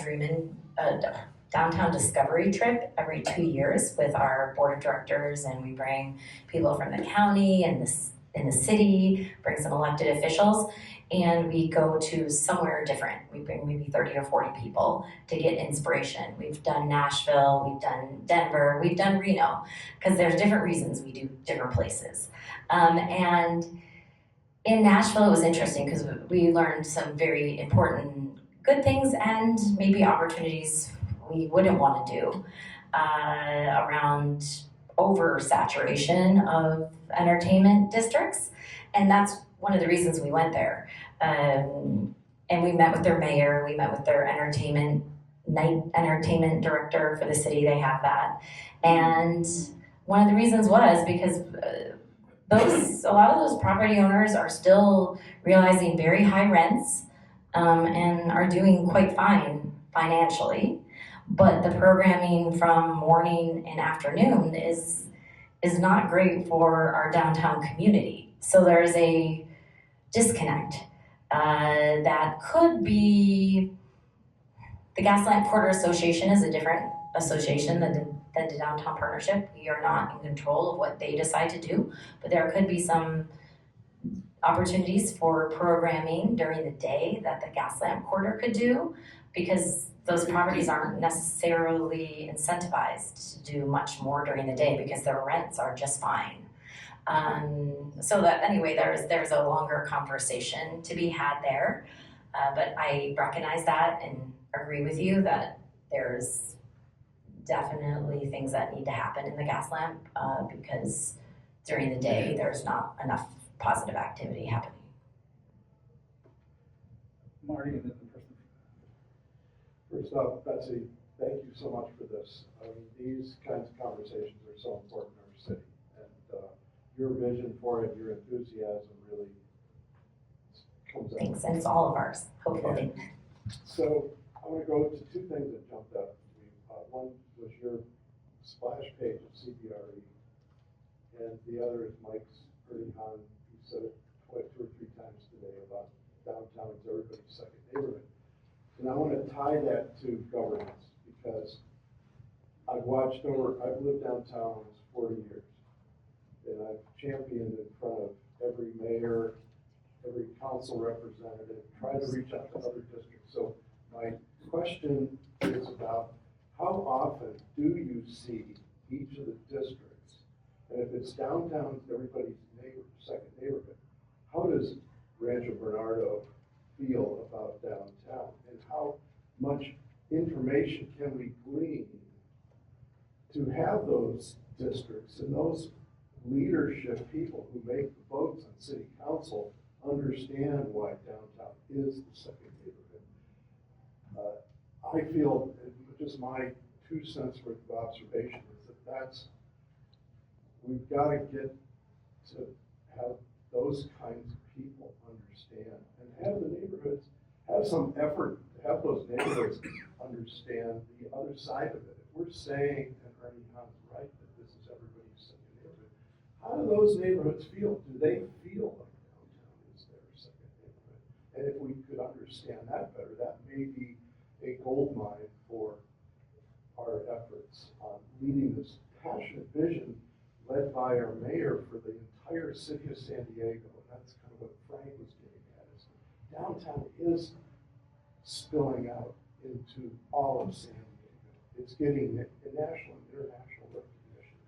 discovery trip every 2 years with our board of directors, and we bring people from the county and in the city, bring some elected officials, and we go to somewhere different. We bring maybe 30 or 40 people to get inspiration. We've done Nashville, we've done Denver, we've done Reno, because there's different reasons we do different places. And in Nashville, it was interesting because we learned some very important good things and maybe opportunities we wouldn't want to do around oversaturation of entertainment districts. And that's one of the reasons we went there. And we met with their mayor, we met with their night entertainment director for the city, they have that. And one of the reasons was because a lot of those property owners are still realizing very high rents and are doing quite fine financially. But the programming from morning and afternoon is not great for our downtown community. So there's a disconnect that could be, the Gaslamp Quarter Association is a different association than the Downtown Partnership. We are not in control of what they decide to do, but there could be some opportunities for programming during the day that the Gaslamp Quarter could do, because those properties aren't necessarily incentivized to do much more during the day because their rents are just fine. So that anyway, there's a longer conversation to be had there, but I recognize that and agree with you that there's definitely things that need to happen in the Gaslamp because during the day there's not enough positive activity happening. Marty, and then the person. First off, Betsy, thank you so much for this. I mean, these kinds of conversations are so important in our city, and your vision for it, your enthusiasm really comes out. Thanks, and it's all of ours, hopefully. So I want to go to two things that jumped out to me. One was your splash page of CBRE, and the other is Mike's early on. He said it 2 or 3 times today about downtown is everybody's second neighborhood. And I want to tie that to governance because I've lived downtown almost 40 years, and I've championed in front of every mayor, every council representative, tried to reach out to other districts. So my question is about how often do you see each of the districts? And if it's downtown, everybody's second neighborhood, how does Rancho Bernardo feel about downtown? And how much information can we glean to have those districts and those leadership people who make the votes on city council understand why downtown is the second neighborhood? I feel, just my 2 cents worth of observation is that we've got to get to have those kinds of people understand and have the neighborhoods, have some effort to have those neighborhoods understand the other side of it. If we're saying, and Ernie Hahn's right, that this is everybody's second neighborhood, how do those neighborhoods feel? Do they feel like downtown is their second neighborhood? And if we could understand that better, that may be a gold mine for our efforts on leading this passionate vision led by our mayor for the entire city of San Diego. And that's kind of what Frank was getting at, is downtown is spilling out into all of San Diego. It's getting national and international recognition.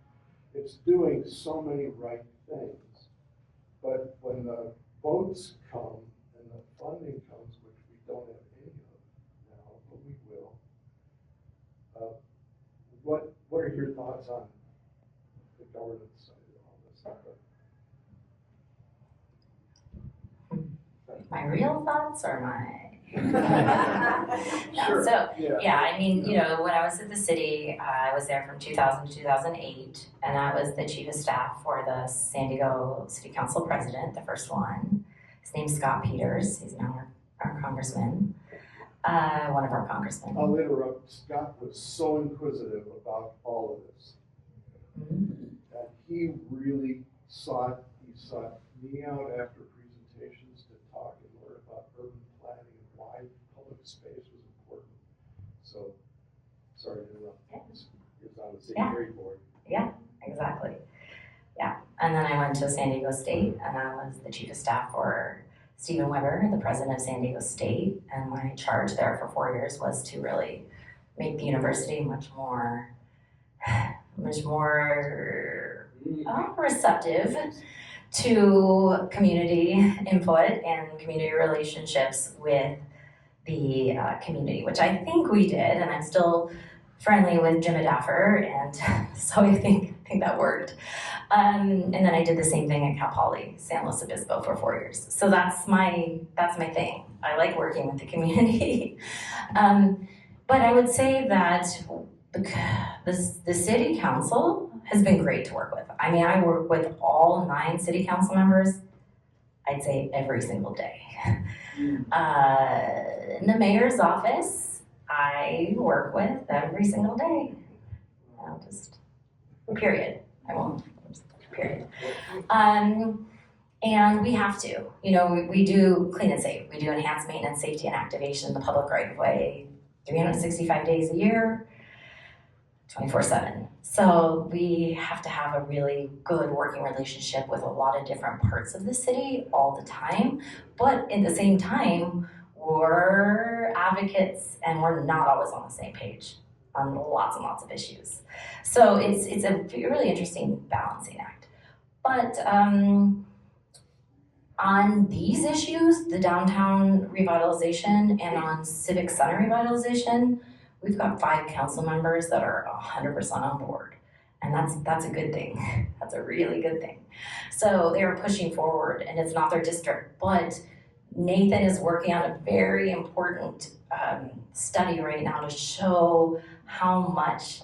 It's doing so many right things. But when the votes come and the funding comes, which we don't have any of now, but we will, what are your thoughts on the governance side of all this? My real thoughts or my? Sure. So, yeah, I mean, you know, when I was at the city, I was there from 2000 to 2008, and I was the chief of staff for the San Diego City Council president, the first one. His name's Scott Peters. He's now our congressman, one of our congressmen. I'll interrupt. Scott was so inquisitive about all of this. Mm-hmm. That he really sought me out after presentations to talk and learn about city Yeah. jury board. Exactly. Yeah. And then I went to San Diego State and I was the chief of staff for Stephen Weber, the president of San Diego State. And my charge there for 4 years was to really make the university much more receptive to community input and community relationships with the community, which I think we did, and I'm still friendly with Jim Adaffer, and so I think that worked. And then I did the same thing at Cal Poly, San Luis Obispo for 4 years. So that's my thing. I like working with the community. But I would say that the city council has been great to work with. I mean, I work with all 9 city council members, I'd say every single day. In the mayor's office, I work with every single day. I'll just, period. I won't, period. And we have to, we do clean and safe. We do enhanced maintenance, safety, and activation in the public right of way 365 days a year, 24/7. So we have to have a really good working relationship with a lot of different parts of the city all the time. But at the same time, we're advocates and we're not always on the same page on lots and lots of issues. So it's a really interesting balancing act. But on these issues, the downtown revitalization and on Civic Center revitalization, we've got 5 council members that are 100% on board. And that's a good thing. That's a really good thing. So they are pushing forward, and it's not their district, but Nathan is working on a very important study right now to show how much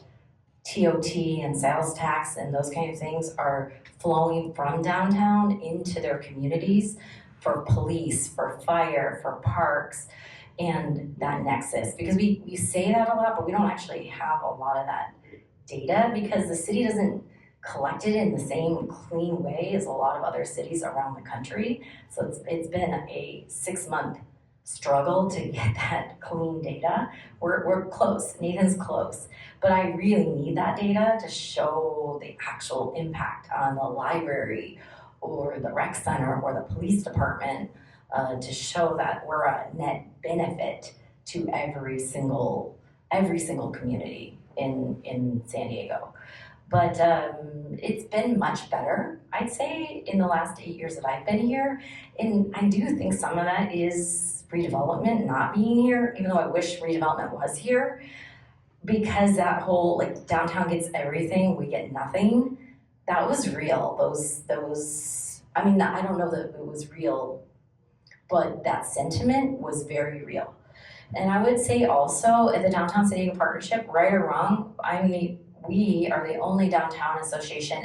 TOT and sales tax and those kind of things are flowing from downtown into their communities for police, for fire, for parks, and that nexus. Because we say that a lot, but we don't actually have a lot of that data because the city doesn't collect it in the same clean way as a lot of other cities around the country. So it's been a 6-month struggle to get that clean data. We're close, Nathan's close, but I really need that data to show the actual impact on the library or the rec center or the police department to show that we're a net benefit to every single community in San Diego. But it's been much better, I'd say, in the last 8 years that I've been here. And I do think some of that is redevelopment not being here, even though I wish redevelopment was here, because that whole downtown gets everything, we get nothing. That was real. Those I mean, I don't know that it was real, but that sentiment was very real. And I would say also at the Downtown City Partnership, right or wrong, we are the only downtown association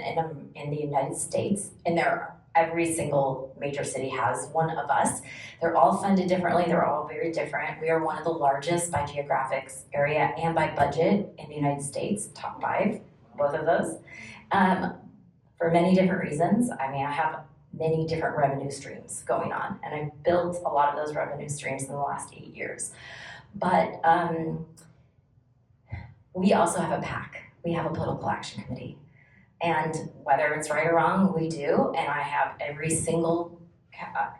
in the United States, and every single major city has one of us. They're all funded differently. They're all very different. We are one of the largest by geographic area and by budget in the United States, top 5, both of those, for many different reasons. I mean, I have many different revenue streams going on, and I've built a lot of those revenue streams in the last 8 years. But we also have a PAC. We have a political action committee. And whether it's right or wrong, we do. And I have every single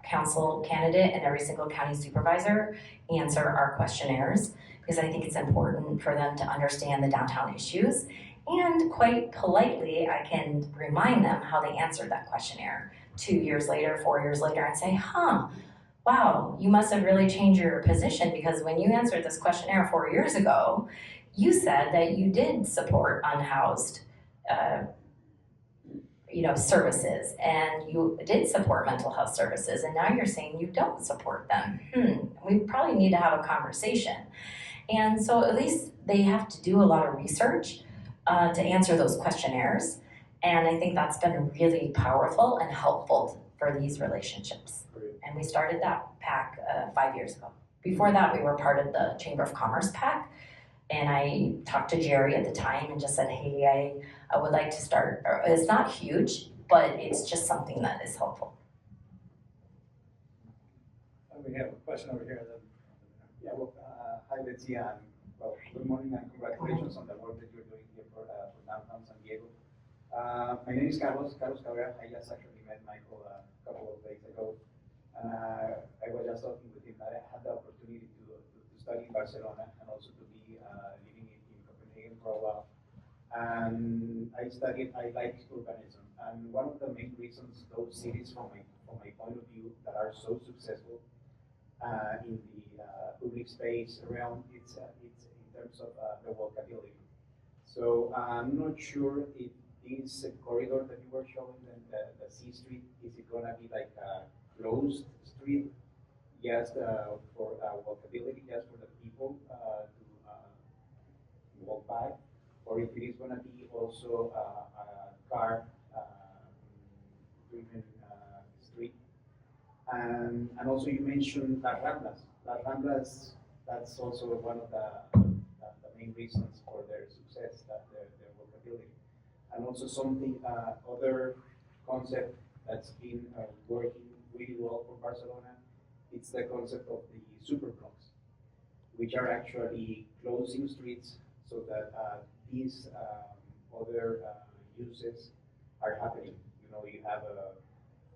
council candidate and every single county supervisor answer our questionnaires because I think it's important for them to understand the downtown issues. And quite politely, I can remind them how they answered that questionnaire 2 years later, 4 years later, and say, wow, you must have really changed your position because when you answered this questionnaire 4 years ago, you said that you did support unhoused services and you did support mental health services and now you're saying you don't support them. We probably need to have a conversation. And so at least they have to do a lot of research to answer those questionnaires. And I think that's been really powerful and helpful for these relationships. And we started that PAC 5 years ago. Before that, we were part of the Chamber of Commerce PAC. And I talked to Jerry at the time and just said, hey, I would like to start, it's not huge, but it's just something that is helpful. We have a question over here. Yeah, well, hi Betsy, well, good morning and congratulations on the work that you're doing here for My name is Carlos Cabrera. I just actually met Michael a couple of days ago. And I was just talking with him that I had the opportunity to study in Barcelona and also to be living in Copenhagen for a while. And I like urbanism. And one of the main reasons those cities, from my point of view, that are so successful in the public space realm, it's in terms of the walkability. So I'm not sure if this corridor that you were showing, the C Street, is it gonna be like a closed street, just for walkability, just for the people to walk by, or if it is gonna be also a car driven street. And also you mentioned Las Ramblas. Las Ramblas, that's also one of the main reasons for their success, that their walkability. And also something, other concept that's been working really well for Barcelona, it's the concept of the super blocks, which are actually closing streets so that these other uses are happening. You know, you have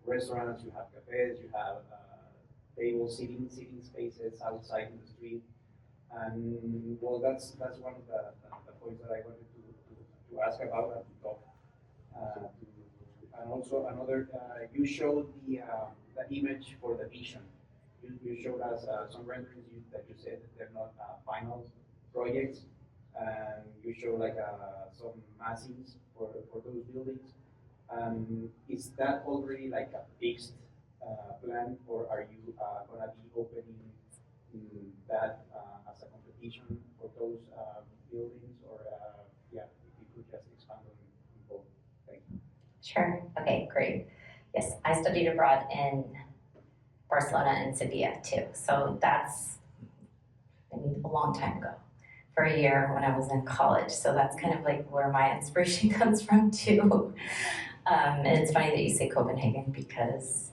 restaurants, you have cafes, you have table sitting spaces outside in the street, and well, that's one of the points that I wanted to ask about and to talk. And also another, you showed the image for the vision. You showed us some renderings that you said that they're not final projects, and you show like some massings for those buildings. Is that already like a fixed plan, or are you gonna be opening that as a competition for those buildings, or yeah, if you could just expand on both. Thank you. Sure. Okay, great. Yes, I studied abroad in Barcelona and Sevilla too. So that's, I mean, a long time ago, for a year when I was in college. So that's kind of like where my inspiration comes from too. And it's funny that you say Copenhagen because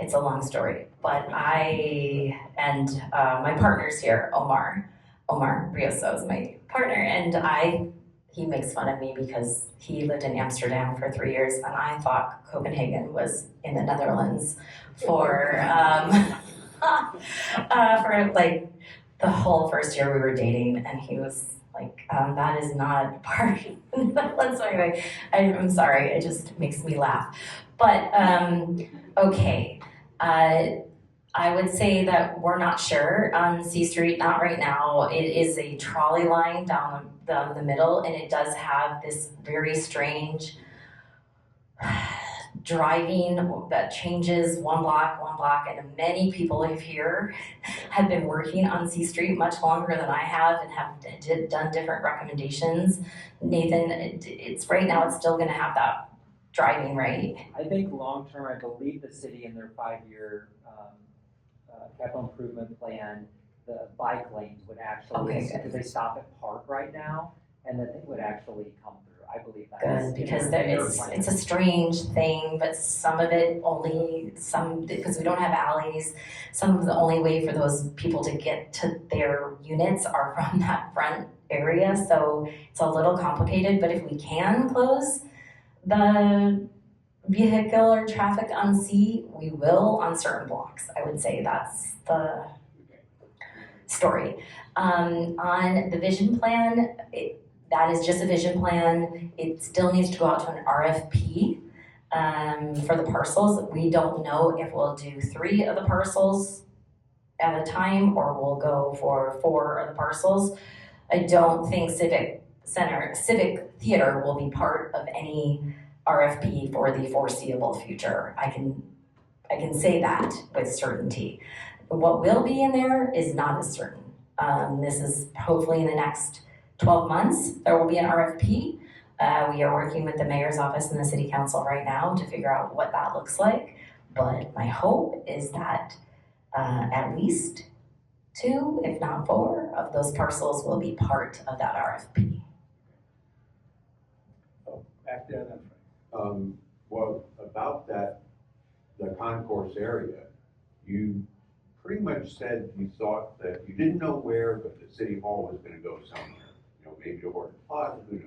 it's a long story. But I and my partner's here, Omar Brioso is my partner, and he makes fun of me because he lived in Amsterdam for 3 years, and I thought Copenhagen was in the Netherlands for for like the whole first year we were dating, and he was like, that is not part of the Netherlands. So anyway, I'm sorry, it just makes me laugh. But okay, I would say that we're not sure on C Street, not right now. It is a trolley line down the middle, and it does have this very strange driving that changes one block, and many people here have been working on C Street much longer than I have and have done different recommendations. Nathan, it's right now it's still gonna have that driving, right? I think long-term, I believe the city in their 5-year capital improvement plan, the bike lanes would actually, because they stop at Park right now, and that they would actually come through. I believe that. Good, because it's a strange thing, but some of it only, because we don't have alleys, some of the only way for those people to get to their units are from that front area, so it's a little complicated, but if we can close the vehicular traffic on C, we will on certain blocks. I would say that's the story. On the vision plan, that is just a vision plan. It still needs to go out to an RFP for the parcels. We don't know if we'll do 3 of the parcels at a time or we'll go for 4 of the parcels. I don't think Civic Theater will be part of any RFP for the foreseeable future. I can say that with certainty. What will be in there is not as certain. This is hopefully in the next 12 months, there will be an RFP. We are working with the mayor's office and the city council right now to figure out what that looks like. But my hope is that at least 2, if not 4, of those parcels will be part of that RFP. Oh, back there then. Well, about that, the concourse area, you pretty much said you thought that you didn't know where, but the city hall was gonna go somewhere. You know, maybe to Horton Plaza, who knows?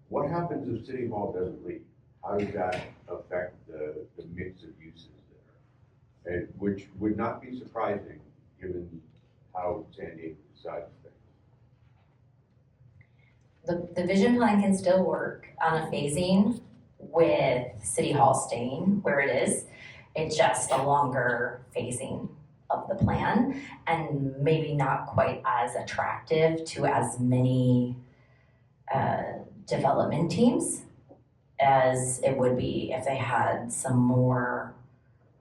What happens if City Hall doesn't leave? How does that affect the mix of uses there? And which would not be surprising given how San Diego decides things. The vision plan can still work on a phasing with City Hall staying where it is. It's just a longer phasing of the plan and maybe not quite as attractive to as many development teams as it would be if they had some more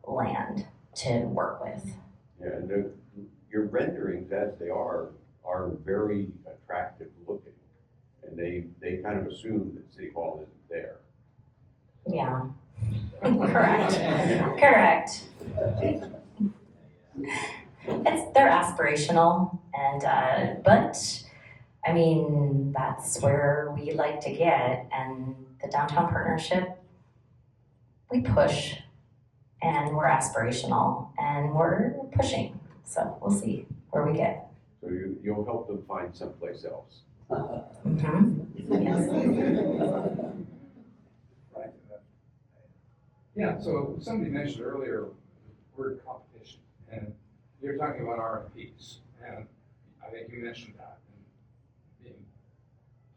land to work with. Yeah, and your renderings as they are very attractive looking. And they kind of assume that City Hall isn't there. Yeah, correct, correct. They're aspirational and, but I mean, that's where we like to get, and the downtown partnership, we push and we're aspirational and we're pushing. So we'll see where we get. So you'll help them find someplace else. Yes. Right. Yeah, so somebody mentioned earlier the word competition, and you're talking about RFPs, and I think you mentioned that, and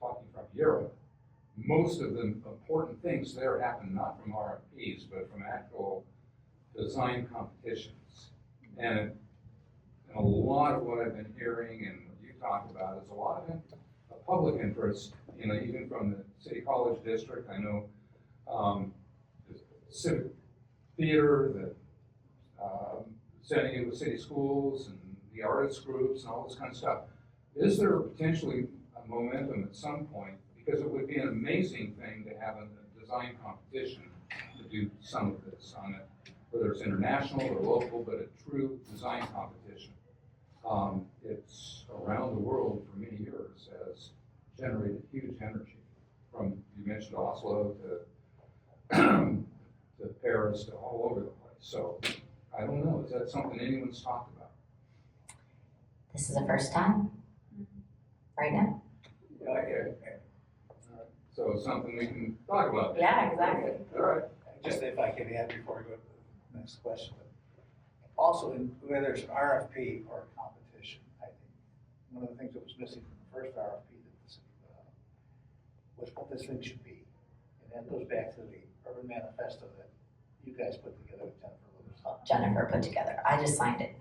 talking from Europe, most of the important things there happen not from RFPs, but from actual design competitions. And a lot of what I've been hearing and what you talked about is a lot of public interest, even from the City College District. I know the Civic Theater, the San Diego City Schools, and the artist groups, and all this kind of stuff. Is there potentially a momentum at some point? Because it would be an amazing thing to have a design competition to do some of this on it, whether it's international or local, but a true design competition. It's around the world for many years has generated huge energy from, you mentioned Oslo to Paris to all over the place. So I don't know, is that something anyone's talked about? This is the first time, right now. So it's something we can talk about. Yeah, exactly. All right. Just if I can add before we go to the next question. Also, whether it's an RFP or a competition, I think one of the things that was missing from the first RFP was what this thing should be. And that goes back to the urban manifesto that you guys put together with Jennifer put together. I just signed it.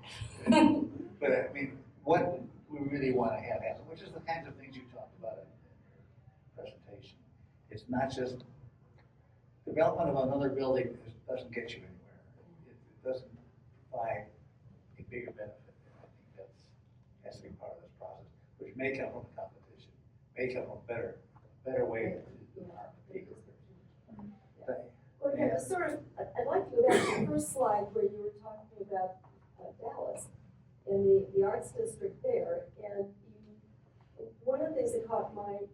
But I mean, what we really want to have happen, which is the kinds of things you talked about in your presentation. It's not just development of another building doesn't get you anywhere. It doesn't provide a bigger benefit. And I think that has to be part of this process, which may come from competition, may come from a better way to do RFP. Well, yeah, I'd like to go back to the first slide where you were talking about Dallas and the arts district there. And one of the things that caught my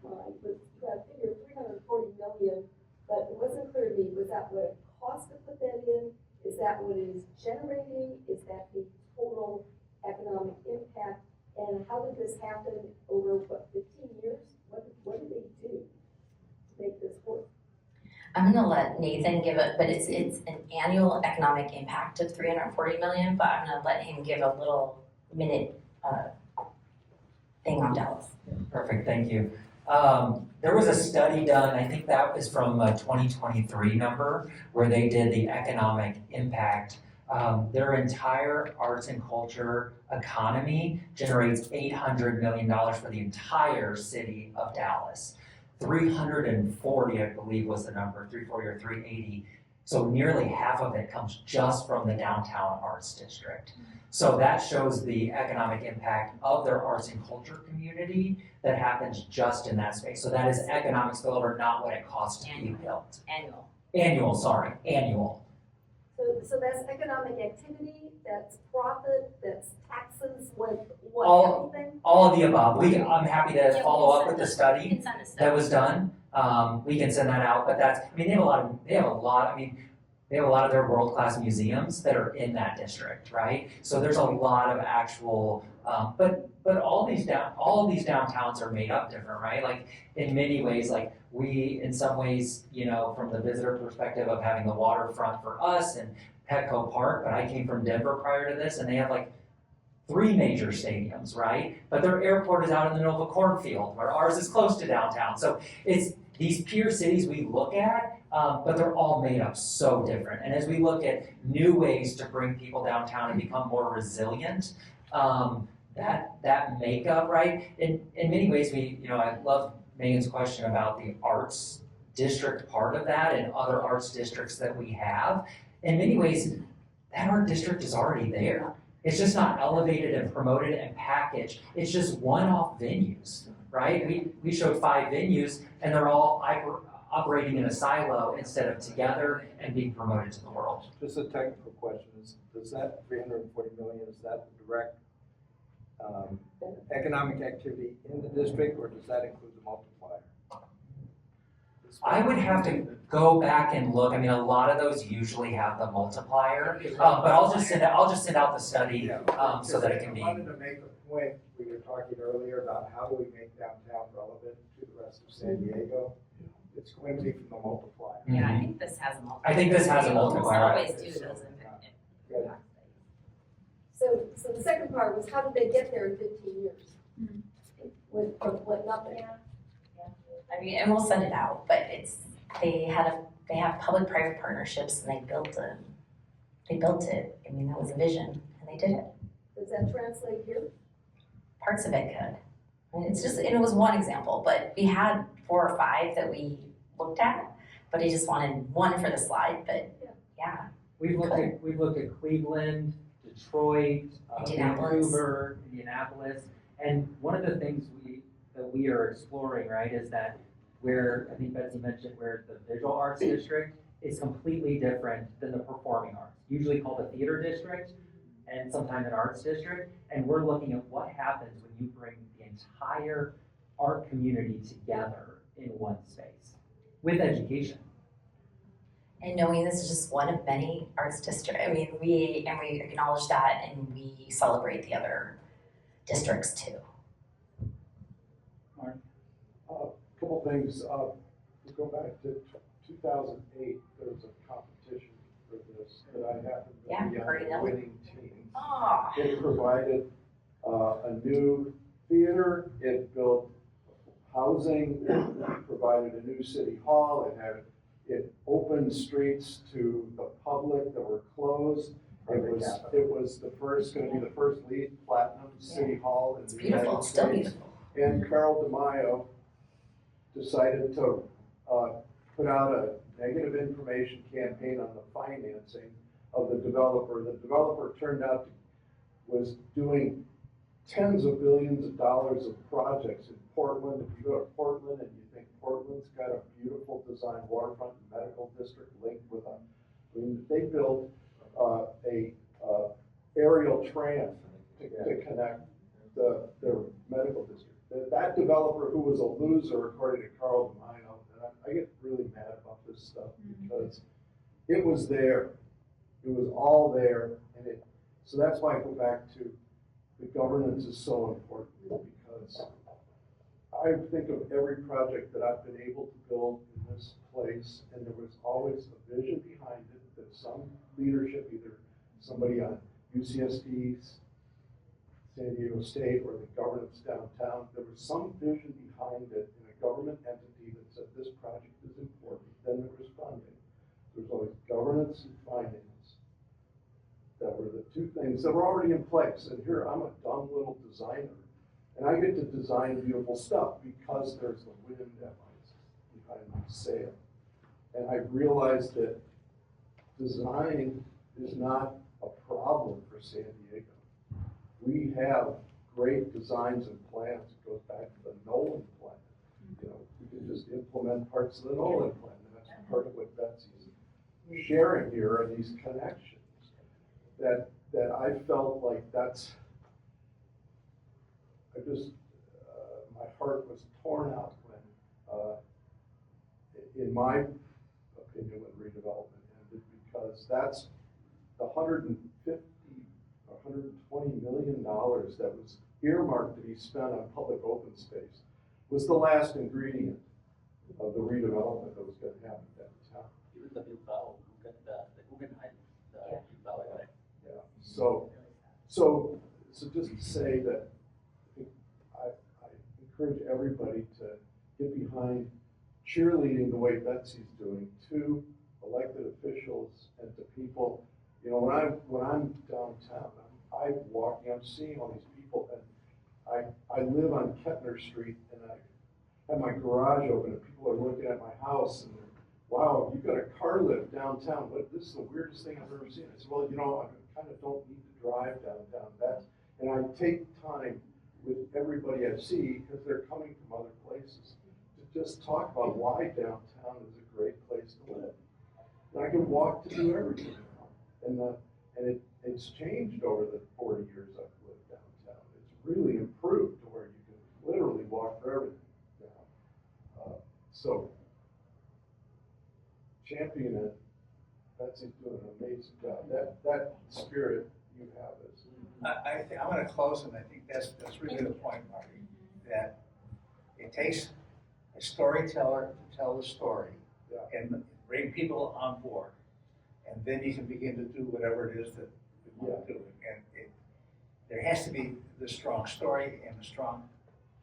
mind was that figure $340 million, but it wasn't clear to me, was that what it cost to put that in? Is that what it is generating? Is that the total economic impact? And how did this happen over, 15 years? What did they do to make this work? I'm gonna let Nathan give it, but it's an annual economic impact of $340 million, but I'm gonna let him give a little minute thing on Dallas. Perfect, thank you. There was a study done, I think that was from a 2023 number, where they did the economic impact. Their entire arts and culture economy generates $800 million for the entire city of Dallas. 340, I believe, was the number, 340 or 380. So nearly half of it comes just from the downtown arts district. So that shows the economic impact of their arts and culture community that happens just in that space. So that is economic spillover, not what it costs to be built. Annual, sorry, annual. So that's economic activity, that's profit, that's taxes, everything? All of the above. I'm happy to follow up with the study Send us that was done. We can send that out, but they have a lot, they have a lot of their world-class museums that are in that district, right? So there's a lot of actual, but all these downtowns are made up different, right? Like in many ways, like we, in some ways, you know, from the visitor perspective of having the waterfront for us and Petco Park, but I came from Denver prior to this, and they have like 3 major stadiums, right? But their airport is out in the middle of a cornfield, where ours is close to downtown. So it's these peer cities we look at, but they're all made up so different. And as we look at new ways to bring people downtown and become more resilient, that makeup, right? In many ways, I love Megan's question about the arts district part of that and other arts districts that we have. In many ways, that art district is already there. It's just not elevated and promoted and packaged. It's just one-off venues, right? We showed 5 venues, and they're all operating in a silo instead of together and being promoted to the world. Just a technical question, does that 340 million, is that the direct economic activity in the district, or does that include the multiplier? I would have to go back and look. I mean, a lot of those usually have the multiplier, but I'll just send out the study so that it can be. I wanted to make a point, we were talking earlier about how do we make downtown relevant to the rest of San Diego. It's going to be from the multiplier. Yeah, I think this has a multiplier. I think this has a multiplier. Always do those Good. So the second part was, how did they get there in 15 years? With what, nothing? I mean, and we'll send it out, but they have public-private partnerships, and they built it. I mean, that was a vision, and they did it. Does that translate here? Parts of it could. I mean, and it was one example, but we had 4 or 5 that we looked at, but he just wanted one for the slide, but yeah. We've looked at Cleveland, Detroit, Vancouver, Indianapolis, and one of the things that we are exploring, right, is that where, I think Betsy mentioned, where the visual arts district is completely different than the performing arts, usually called a theater district and sometimes an arts district, and we're looking at what happens when you bring the entire art community together in one space with education. And knowing this is just one of many arts districts, I mean, we acknowledge that, and we celebrate the other districts too. Couple things, to go back to 2008, there was a competition for this that I happened to be on the winning team. Oh. It provided a new theater, it built housing, it provided a new city hall, it opened streets to the public that were closed. It was going to be the first LEED Platinum city hall in the United States. Still beautiful. And Carol DeMaio decided to put out a negative information campaign on the financing of the developer. The developer turned out was doing tens of billions of dollars of projects in Portland. If you go to Portland and you think Portland's got a beautiful design waterfront and medical district linked with they built a aerial tram to connect their medical district. That developer, who was a loser, according to Carl DeMaio, and I get really mad about this stuff because it was there. It was all there, so that's why I go back to the governance is so important, because I think of every project that I've been able to build in this place, and there was always a vision behind it that some leadership, either somebody on UCSD's San Diego State or the governance downtown, there was some vision behind it in a government entity that said this project is important. Then there was funding. There's always governance and finance that were the 2 things that were already in place. And here I'm a dumb little designer, and I get to design beautiful stuff because there's the wind at behind my sail. And I realized that design is not a problem for San Diego. We have great designs and plans. It goes back to the Nolan plan. We can just implement parts of the Nolan plan, and that's part of what Betsy's sharing here are these connections that I felt like my heart was torn out when, in my opinion, when redevelopment ended, because that's the $150 or $120 million that was earmarked to be spent on public open space was the last ingredient of the redevelopment that was going to happen downtown. Even the Bilbao, look at the Guggenheim, the Bilbao area. Yeah. So just to say that I encourage everybody to get behind cheerleading the way Betsy's doing to elected officials and to people. You know, when I'm downtown, I'm walking, I'm seeing all these people, and I live on Kettner Street, and I have my garage open, and people are looking at my house, and they're, wow, you've got a car lift downtown. This is the weirdest thing I've ever seen. I said, well, you know, I kind of don't need to drive downtown. And I take time with everybody I see, because they're coming from other places, to just talk about why downtown is a great place to live. And I can walk to do everything now. And it's changed over the 40 years I've lived downtown. It's really improved to where you can literally walk for everything now. So champion it. Betsy's doing an amazing job. That spirit you have is. I think, I'm gonna close, and I think that's really the point, Marty, that it takes a storyteller to tell the story and bring people on board. And then you can begin to do whatever it is that you want to do. And there has to be the strong story and the strong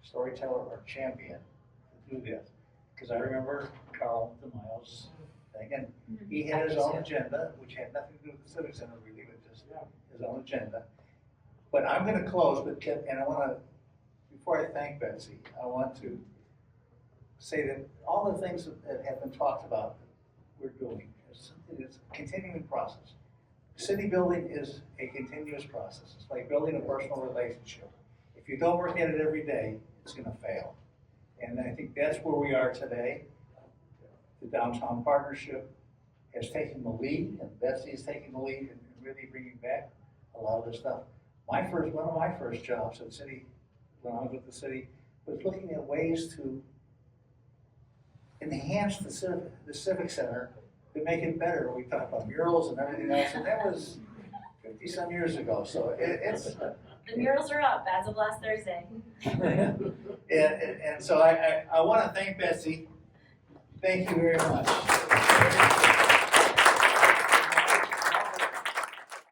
storyteller or champion to do this. Because I remember Carl DeMiles thing, and he had his own agenda, which had nothing to do with the Civic Center really, but just his own agenda. But I'm gonna close, and I wanna, before I thank Betsy, I want to say that all the things that have been talked about, we're doing, is something that's a continuing process. City building is a continuous process. It's like building a personal relationship. If you don't work at it every day, it's gonna fail. And I think that's where we are today. The Downtown Partnership has taken the lead, and Betsy is taking the lead in really bringing back a lot of this stuff. One of my first jobs at the city, when I was with the city, was looking at ways to enhance the Civic Center to make it better. We talked about murals and everything else, and that was 50-some years ago. So it's The murals are up as of last Thursday. and so I want to thank Betsy. Thank you very much.